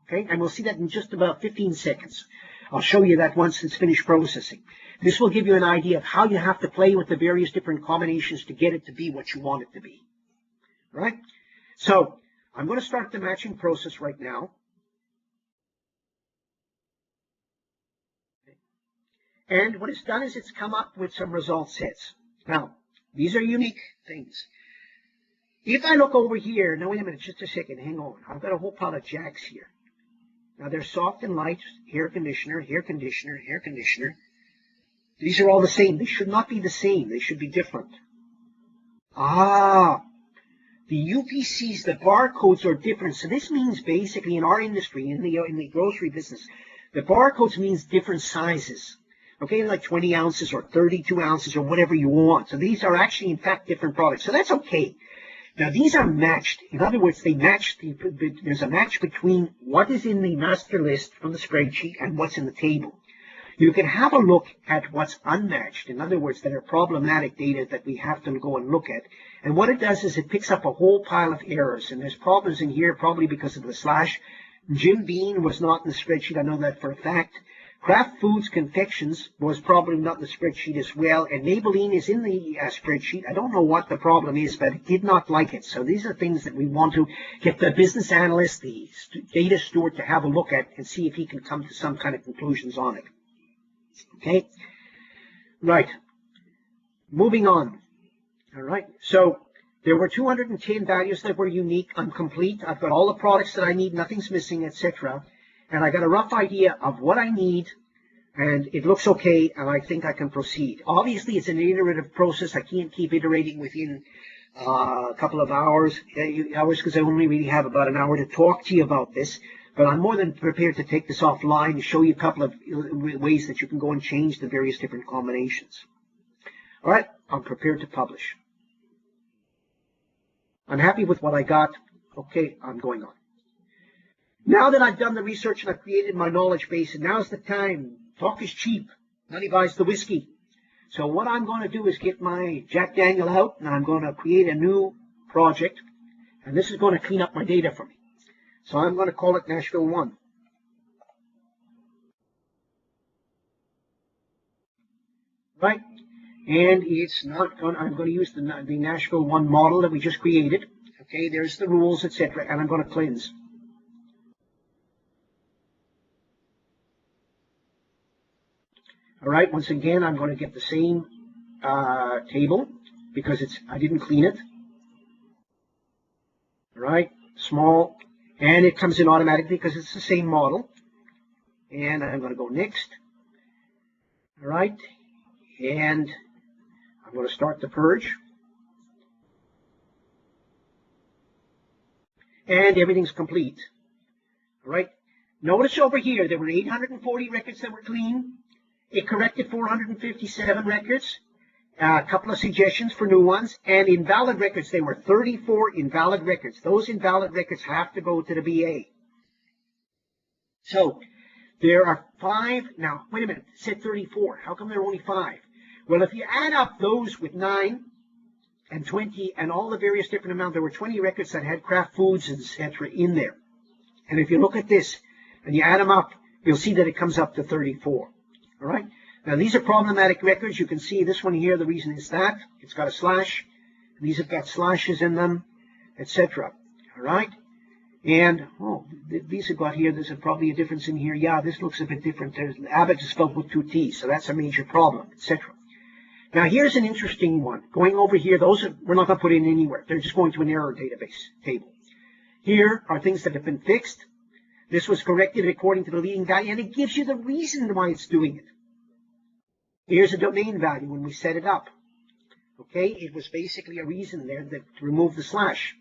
Okay, and we'll see that in just about 15 seconds. I'll show you that once it's finished processing. This will give you an idea of how you have to play with the various different combinations to get it to be what you want it to be. Right? So I'm going to start the matching process right now. And what it's done is it's come up with some result sets. Now, these are unique things. If I look over here, now wait a minute, just a second, hang on. I've got a whole pile of jacks here. Now they're soft and light, hair conditioner, hair conditioner, hair conditioner. These are all the same. They should not be the same. They should be different. Ah, the UPCs, the barcodes are different. So this means basically in our industry, in the grocery business, the barcodes means different sizes. Okay, like 20 ounces or 32 ounces or whatever you want. So these are actually, in fact, different products. So that's okay. Now, these are matched. In other words, they match. There's a match between what is in the master list from the spreadsheet and what's in the table. You can have a look at what's unmatched. In other words, that are problematic data that we have to go and look at. And what it does is it picks up a whole pile of errors. And there's problems in here probably because of the slash. Jim Beam was not in the spreadsheet. I know that for a fact. Kraft Foods Confections was probably not in the spreadsheet as well, and Maybelline is in the spreadsheet. I don't know what the problem is, but it did not like it. So these are things that we want to get the business analyst, the data steward, to have a look at and see if he can come to some kind of conclusions on it. Okay? Right. Moving on. All right. So there were 210 values that were unique. I'm complete. I've got all the products that I need. Nothing's missing, etc. And I got a rough idea of what I need, and it looks okay, and I think I can proceed. Obviously, it's an iterative process. I can't keep iterating within a couple of hours because I only really have about an hour to talk to you about this. But I'm more than prepared to take this offline and show you a couple of ways that you can go and change the various different combinations. All right, I'm prepared to publish. I'm happy with what I got. Okay, I'm going on. Now that I've done the research and I've created my knowledge base, and now's the time. Talk is cheap. Money buys the whiskey. So what I'm going to do is get my Jack Daniel out, and I'm going to create a new project. And this is going to clean up my data for me. So I'm going to call it Nashville 1. Right? And it's not going. I'm going to use the Nashville 1 model that we just created. Okay, there's the rules, etc. And I'm going to cleanse. All right, once again, I'm going to get the same table because I didn't clean it. All right, small, and it comes in automatically because it's the same model. And I'm going to go next. All right, and I'm going to start the purge. And everything's complete. All right, notice over here there were 840 records that were clean. It corrected 457 records, a couple of suggestions for new ones, and invalid records. There were 34 invalid records. Those invalid records have to go to the BA. So there are 5. Now, wait a minute. It said 34. How come there are only 5? Well, if you add up those with 9 and 20 and all the various different amounts, there were 20 records that had Kraft Foods, etc. in there. And if you look at this and you add them up, you'll see that it comes up to 34. All right. Now, these are problematic records. You can see this one here. The reason is that it's got a slash. These have got slashes in them, etc. All right. And, these have got here. There's probably a difference in here. Yeah, this looks a bit different. Abbott is spelled with 2 T's, so that's a major problem, etc. Now, here's an interesting one. Going over here, we're not going to put in anywhere. They're just going to an error database table. Here are things that have been fixed. This was corrected according to the leading value, and it gives you the reason why it's doing it. Here's a domain value when we set it up. Okay, it was basically a reason there to remove the slash.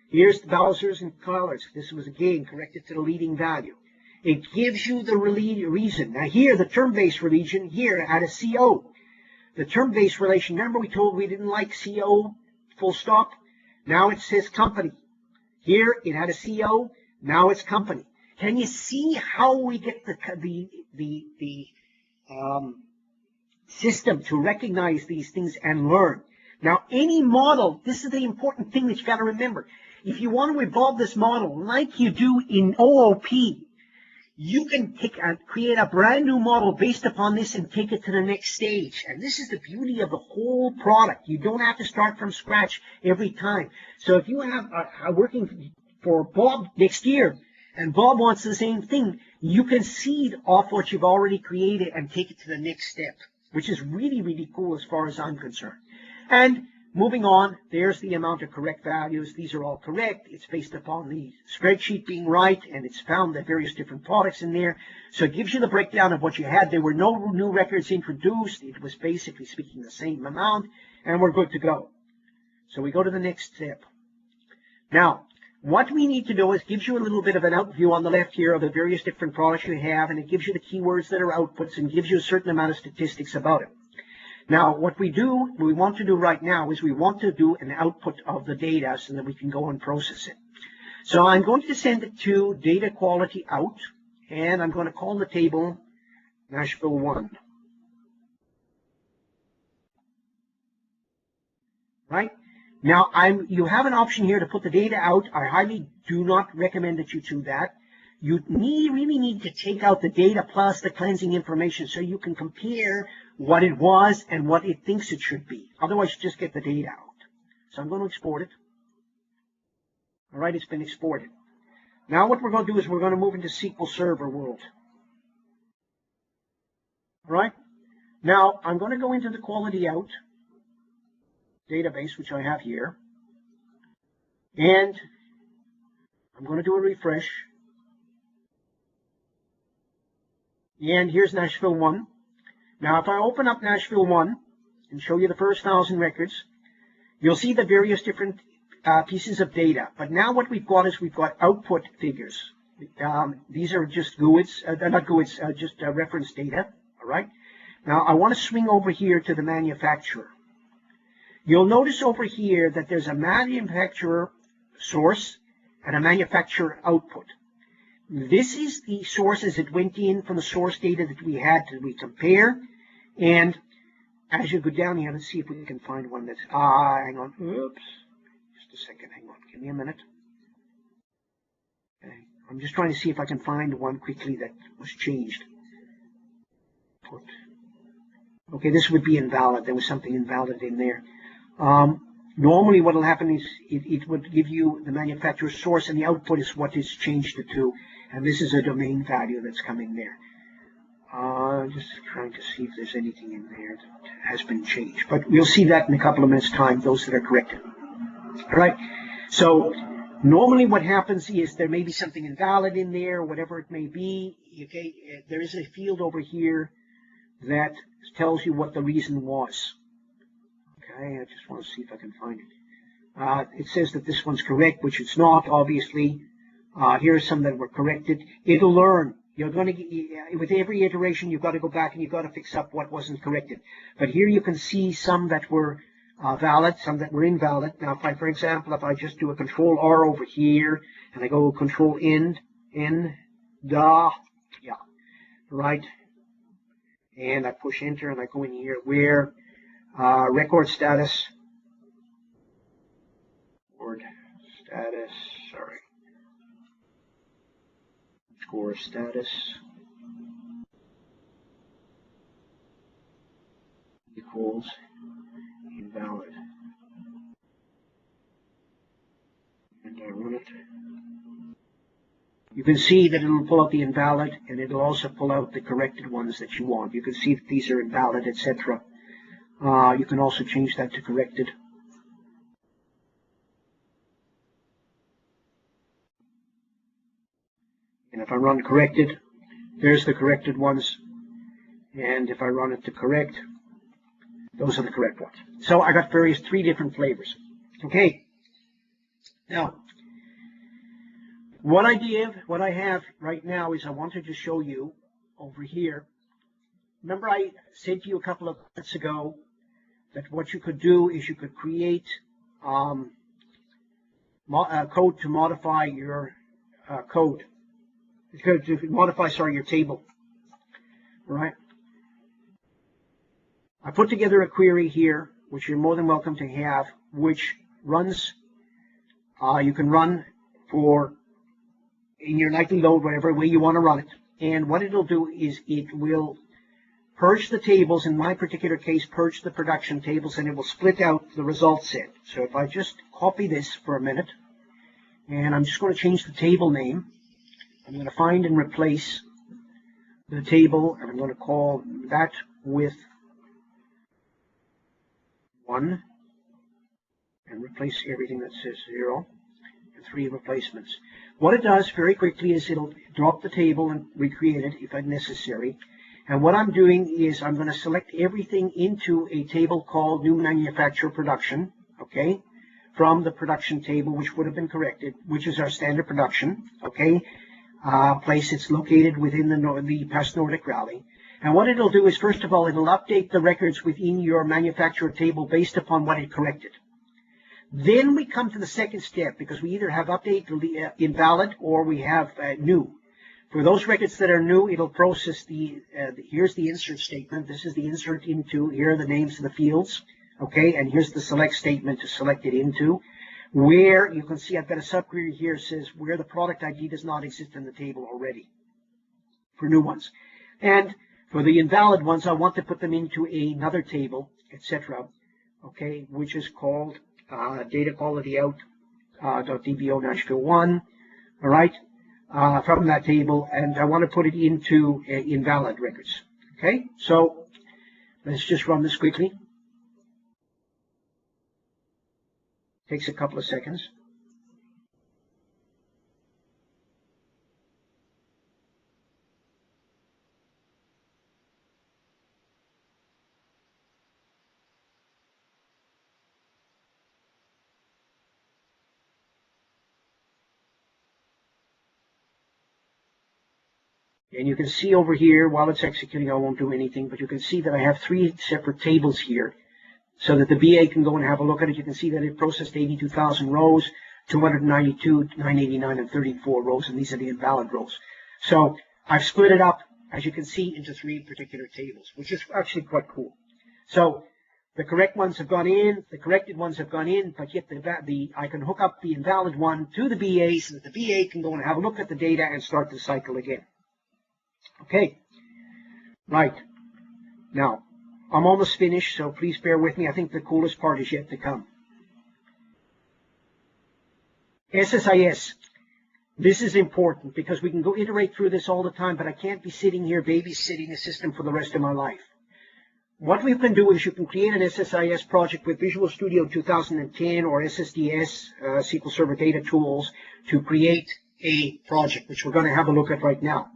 Here's the Bowser's and collars. This was again corrected to the leading value. It gives you the reason. Now here, the term-based relation here had a CO. The term-based relation, remember we told we didn't like CO, full stop? Now it says company. Here it had a CO, now it's company. Can you see how we get the system to recognize these things and learn? Now, any model, this is the important thing that you got to remember. if you want to evolve this model like you do in OOP, you can create a brand new model based upon this and take it to the next stage. And this is the beauty of the whole product. You don't have to start from scratch every time. So if you have working for Bob next year, and Bob wants the same thing, you can seed off what you've already created and take it to the next step, which is really, really cool as far as I'm concerned. And moving on, there's the amount of correct values. These are all correct. It's based upon the spreadsheet being right, and it's found the various different products in there. So it gives you the breakdown of what you had. There were no new records introduced. It was basically speaking the same amount, and we're good to go. So we go to the next step. Now, what we need to do is gives you a little bit of an overview on the left here of the various different products you have, and it gives you the keywords that are outputs and gives you a certain amount of statistics about it. Now, what we want to do right now is we want to do an output of the data so that we can go and process it. So I'm going to send it to data quality out, and I'm going to call the table Nashville 1. Right? Now, you have an option here to put the data out. I highly do not recommend that you do that. You really need to take out the data plus the cleansing information so you can compare what it was and what it thinks it should be. Otherwise, you just get the data out. So I'm going to export it. All right, it's been exported. Now what we're going to do is we're going to move into SQL Server world. All right. Now I'm going to go into the quality out database, which I have here, and I'm going to do a refresh. And here's Nashville 1. Now, if I open up Nashville 1 and show you the first 1,000 records, you'll see the various different pieces of data. But now what we've got is we've got output figures. These are just GUIDs, not GUIDs, just reference data. All right. Now, I want to swing over here to the manufacturer. You'll notice over here that there's a manufacturer source and a manufacturer output. This is the sources that went in from the source data that we had to compare. And as you go down here, let's see if we can find one that's, hang on, oops, just a second, hang on, give me a minute. Okay. I'm just trying to see if I can find one quickly that was changed. Okay, this would be invalid. There was something invalid in there. Normally what will happen is it would give you the manufacturer source, and the output is what is changed it to. And this is a domain value that's coming there. Just trying to see if there's anything in there that has been changed. But we'll see that in a couple of minutes' time, those that are corrected. All right. So normally what happens is there may be something invalid in there, whatever it may be. Okay, there is a field over here that tells you what the reason was. Okay, I just want to see if I can find it. It says that this one's correct, which it's not, obviously. Here are some that were corrected. It'll learn. You're going to, with every iteration, you've got to go back and you've got to fix up what wasn't corrected. But here you can see some that were valid, some that were invalid. Now, if I, for example, if I just do a Control R over here and I go Control N, yeah, right, and I push Enter and I go in here where record status, sorry. Score status equals invalid. And I run it. You can see that it'll pull out the invalid, and it'll also pull out the corrected ones that you want. You can see that these are invalid, etc. You can also change that to corrected. And if I run corrected, there's the corrected ones. And if I run it to correct, those are the correct ones. So I got three different flavors. Okay. Now, what I have right now is I wanted to show you over here. Remember I said to you a couple of minutes ago that what you could do is you could create code to modify your code. To modify, sorry, your table. All right. I put together a query here, which you're more than welcome to have, which runs you can run for in your nightly load, whatever way you want to run it. And what it'll do is it will purge the tables, in my particular case, purge the production tables, and it will split out the result set. So if I just copy this for a minute, and I'm just going to change the table name. I'm going to find and replace the table, and I'm going to call that with 1, and replace everything that says 0, and 3 replacements. What it does very quickly is it'll drop the table and recreate it if necessary. And what I'm doing is I'm going to select everything into a table called New Manufacturer Production, okay, from the production table, which would have been corrected, which is our standard production, okay, place. It's located within the past Nordic Rally. And what it'll do is, first of all, it'll update the records within your manufacturer table based upon what it corrected. Then we come to the second step, because we either have update invalid or we have new. For those records that are new, it'll process here's the insert statement. This is the insert into. Here are the names of the fields. Okay, and here's the select statement to select it into. Where you can see I've got a subquery here that says where the product ID does not exist in the table already for new ones. And for the invalid ones, I want to put them into another table, etc. Okay, which is called data quality out .dbo Nashville 1. All right. From that table, and I want to put it into invalid records. Okay, so let's just run this quickly. Takes a couple of seconds. And you can see over here, while it's executing, I won't do anything, but you can see that I have 3 separate tables here so that the BA can go and have a look at it. You can see that it processed 82,000 rows, 292, 989, and 34 rows, and these are the invalid rows. So I've split it up, as you can see, into 3 particular tables, which is actually quite cool. So the correct ones have gone in, the corrected ones have gone in, but yet I can hook up the invalid one to the BA so that the BA can go and have a look at the data and start the cycle again. Okay, right. Now, I'm almost finished, so please bear with me. I think the coolest part is yet to come. SSIS. This is important because we can go iterate through this all the time, but I can't be sitting here babysitting a system for the rest of my life. What we can do is you can create an SSIS project with Visual Studio 2010 or SSDS, SQL Server Data Tools, to create a project, which we're going to have a look at right now.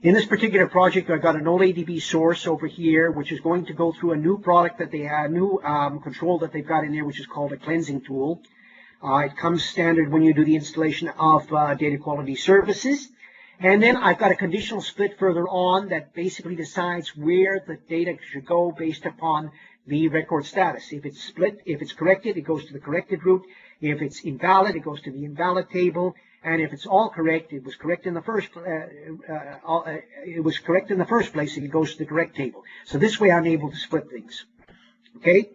In this particular project, I've got an old ADB source over here, which is going to go through a new product that they have, new control that they've got in there, which is called a cleansing tool. It comes standard when you do the installation of data quality services. And then I've got a conditional split further on that basically decides where the data should go based upon the record status. If it's split, if it's corrected, it goes to the corrected route. If it's invalid, it goes to the invalid table. And if it's all correct, it was correct in the first place, and it goes to the correct table. So this way I'm able to split things. Okay.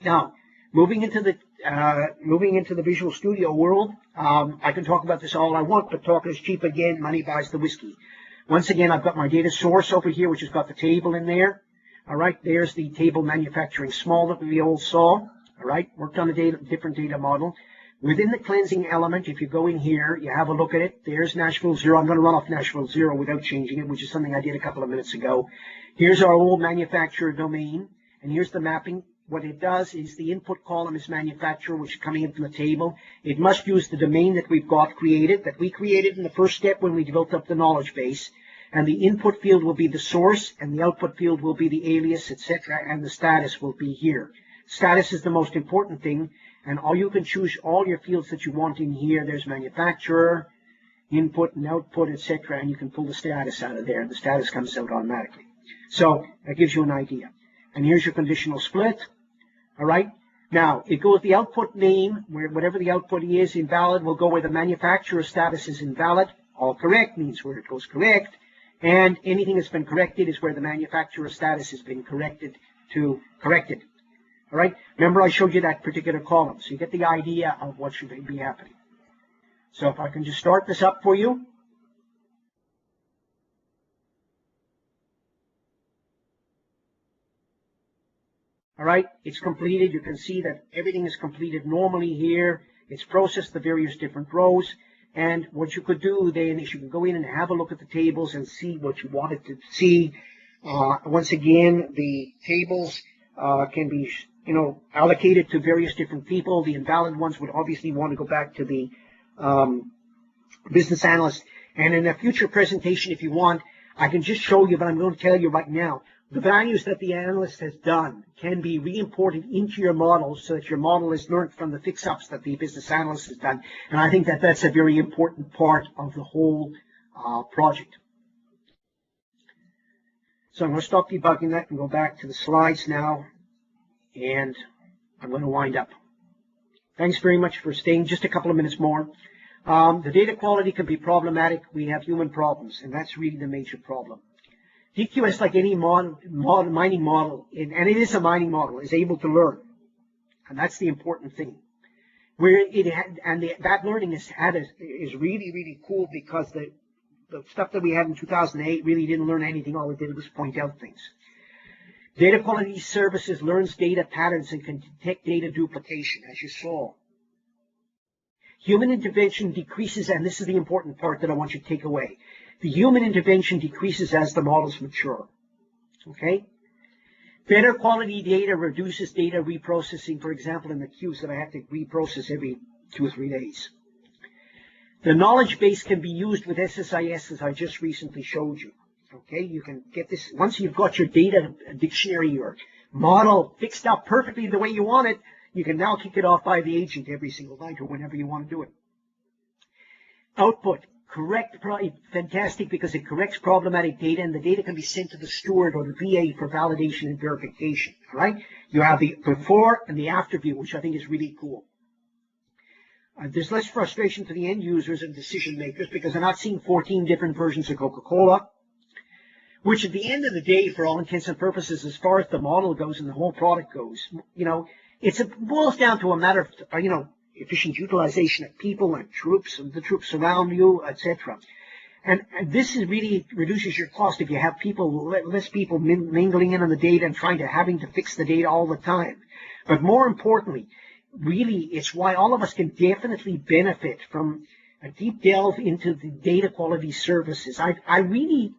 Now, moving into the Visual Studio world, I can talk about this all I want, but talk is cheap again. Money buys the whiskey. Once again, I've got my data source over here, which has got the table in there. All right, there's the table manufacturing small that we all saw. All right, worked on a different data model. Within the cleansing element, if you go in here, you have a look at it. There's Nashville 0. I'm going to run off Nashville 0 without changing it, which is something I did a couple of minutes ago. Here's our old manufacturer domain, and here's the mapping. What it does is the input column is manufacturer, which is coming in from the table. It must use the domain that we've got created, that we created in the first step when we built up the knowledge base. And the input field will be the source, and the output field will be the alias, etc., and the status will be here. Status is the most important thing. And you can choose all your fields that you want in here. There's manufacturer, input and output, etc. And you can pull the status out of there. And the status comes out automatically. So that gives you an idea. And here's your conditional split. All right. Now, it goes the output name, where whatever the output is, invalid, will go where the manufacturer status is invalid. All correct means where it goes correct. And anything that's been corrected is where the manufacturer status has been corrected to corrected. All right. Remember, I showed you that particular column, so you get the idea of what should be happening. So if I can just start this up for you. All right, it's completed. You can see that everything is completed normally here. It's processed the various different rows. And what you could do then is you can go in and have a look at the tables and see what you wanted to see. Once again, the tables can be, allocated to various different people. The invalid ones would obviously want to go back to the business analyst. And in a future presentation, if you want, I can just show you, but I'm going to tell you right now, the values that the analyst has done can be re-imported into your model so that your model is learned from the fix-ups that the business analyst has done. And I think that that's a very important part of the whole project. So I'm going to stop debugging that and go back to the slides now. And I'm going to wind up. Thanks very much for staying just a couple of minutes more. The data quality can be problematic. We have human problems, and that's really the major problem. DQS, like any mining model, and it is a mining model, is able to learn. And that's the important thing. That learning is really, really cool because the stuff that we had in 2008 really didn't learn anything. All it did was point out things. Data quality services learns data patterns and can detect data duplication, as you saw. Human intervention decreases, and this is the important part that I want you to take away. The human intervention decreases as the models mature. Okay? Better quality data reduces data reprocessing, for example, in the queues that I have to reprocess every 2 or 3 days. The knowledge base can be used with SSIS, as I just recently showed you. Okay? You can get this, once you've got your data dictionary or model fixed up perfectly the way you want it, you can now kick it off by the agent every single night or whenever you want to do it. Output. Correct, fantastic, because it corrects problematic data, and the data can be sent to the steward or the VA for validation and verification. All right, you have the before and the after view, which I think is really cool. There's less frustration for the end users and decision makers because they're not seeing 14 different versions of Coca-Cola, which at the end of the day, for all intents and purposes, as far as the model goes and the whole product goes, it boils down to a matter of, efficient utilization of people and troops and the troops around you, etc. And this is really reduces your cost if you have less people mingling in on the data and having to fix the data all the time. But more importantly, really, it's why all of us can definitely benefit from a deep delve into the data quality services. I really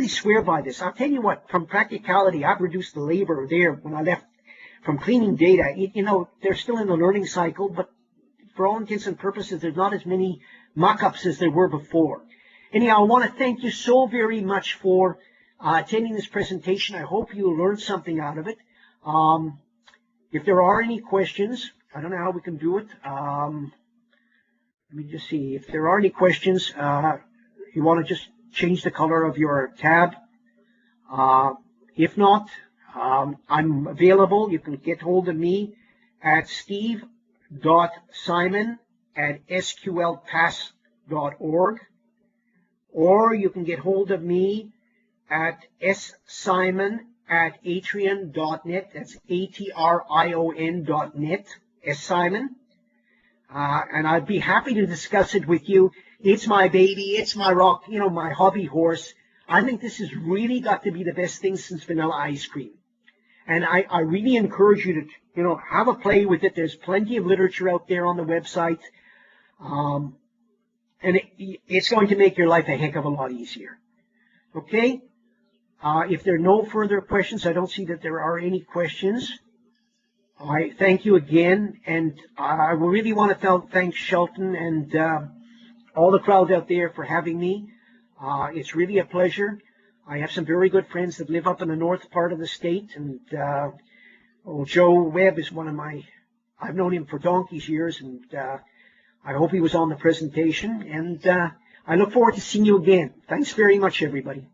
swear by this. I'll tell you what, from practicality, I've reduced the labor there when I left from cleaning data. They're still in the learning cycle, but for all intents and purposes, there's not as many mock-ups as there were before. Anyhow, I want to thank you so very much for attending this presentation. I hope you learned something out of it. If there are any questions, I don't know how we can do it. Let me just see. If there are any questions, you want to just change the color of your tab. If not, I'm available. You can get hold of me at steve.simon@sqlpass.org, or you can get hold of me at ssimon@atrion.net. That's ATRION.net, ssimon. And I'd be happy to discuss it with you. It's my baby. It's my rock, my hobby horse. I think this has really got to be the best thing since vanilla ice cream. And I really encourage you to, have a play with it. There's plenty of literature out there on the website. And it's going to make your life a heck of a lot easier. Okay? If there are no further questions, I don't see that there are any questions. I thank you again. And I really want to thank Shelton and all the crowd out there for having me. It's really a pleasure. I have some very good friends that live up in the north part of the state, and Joe Webb is one of I've known him for donkey's years, and I hope he was on the presentation, and I look forward to seeing you again. Thanks very much, everybody.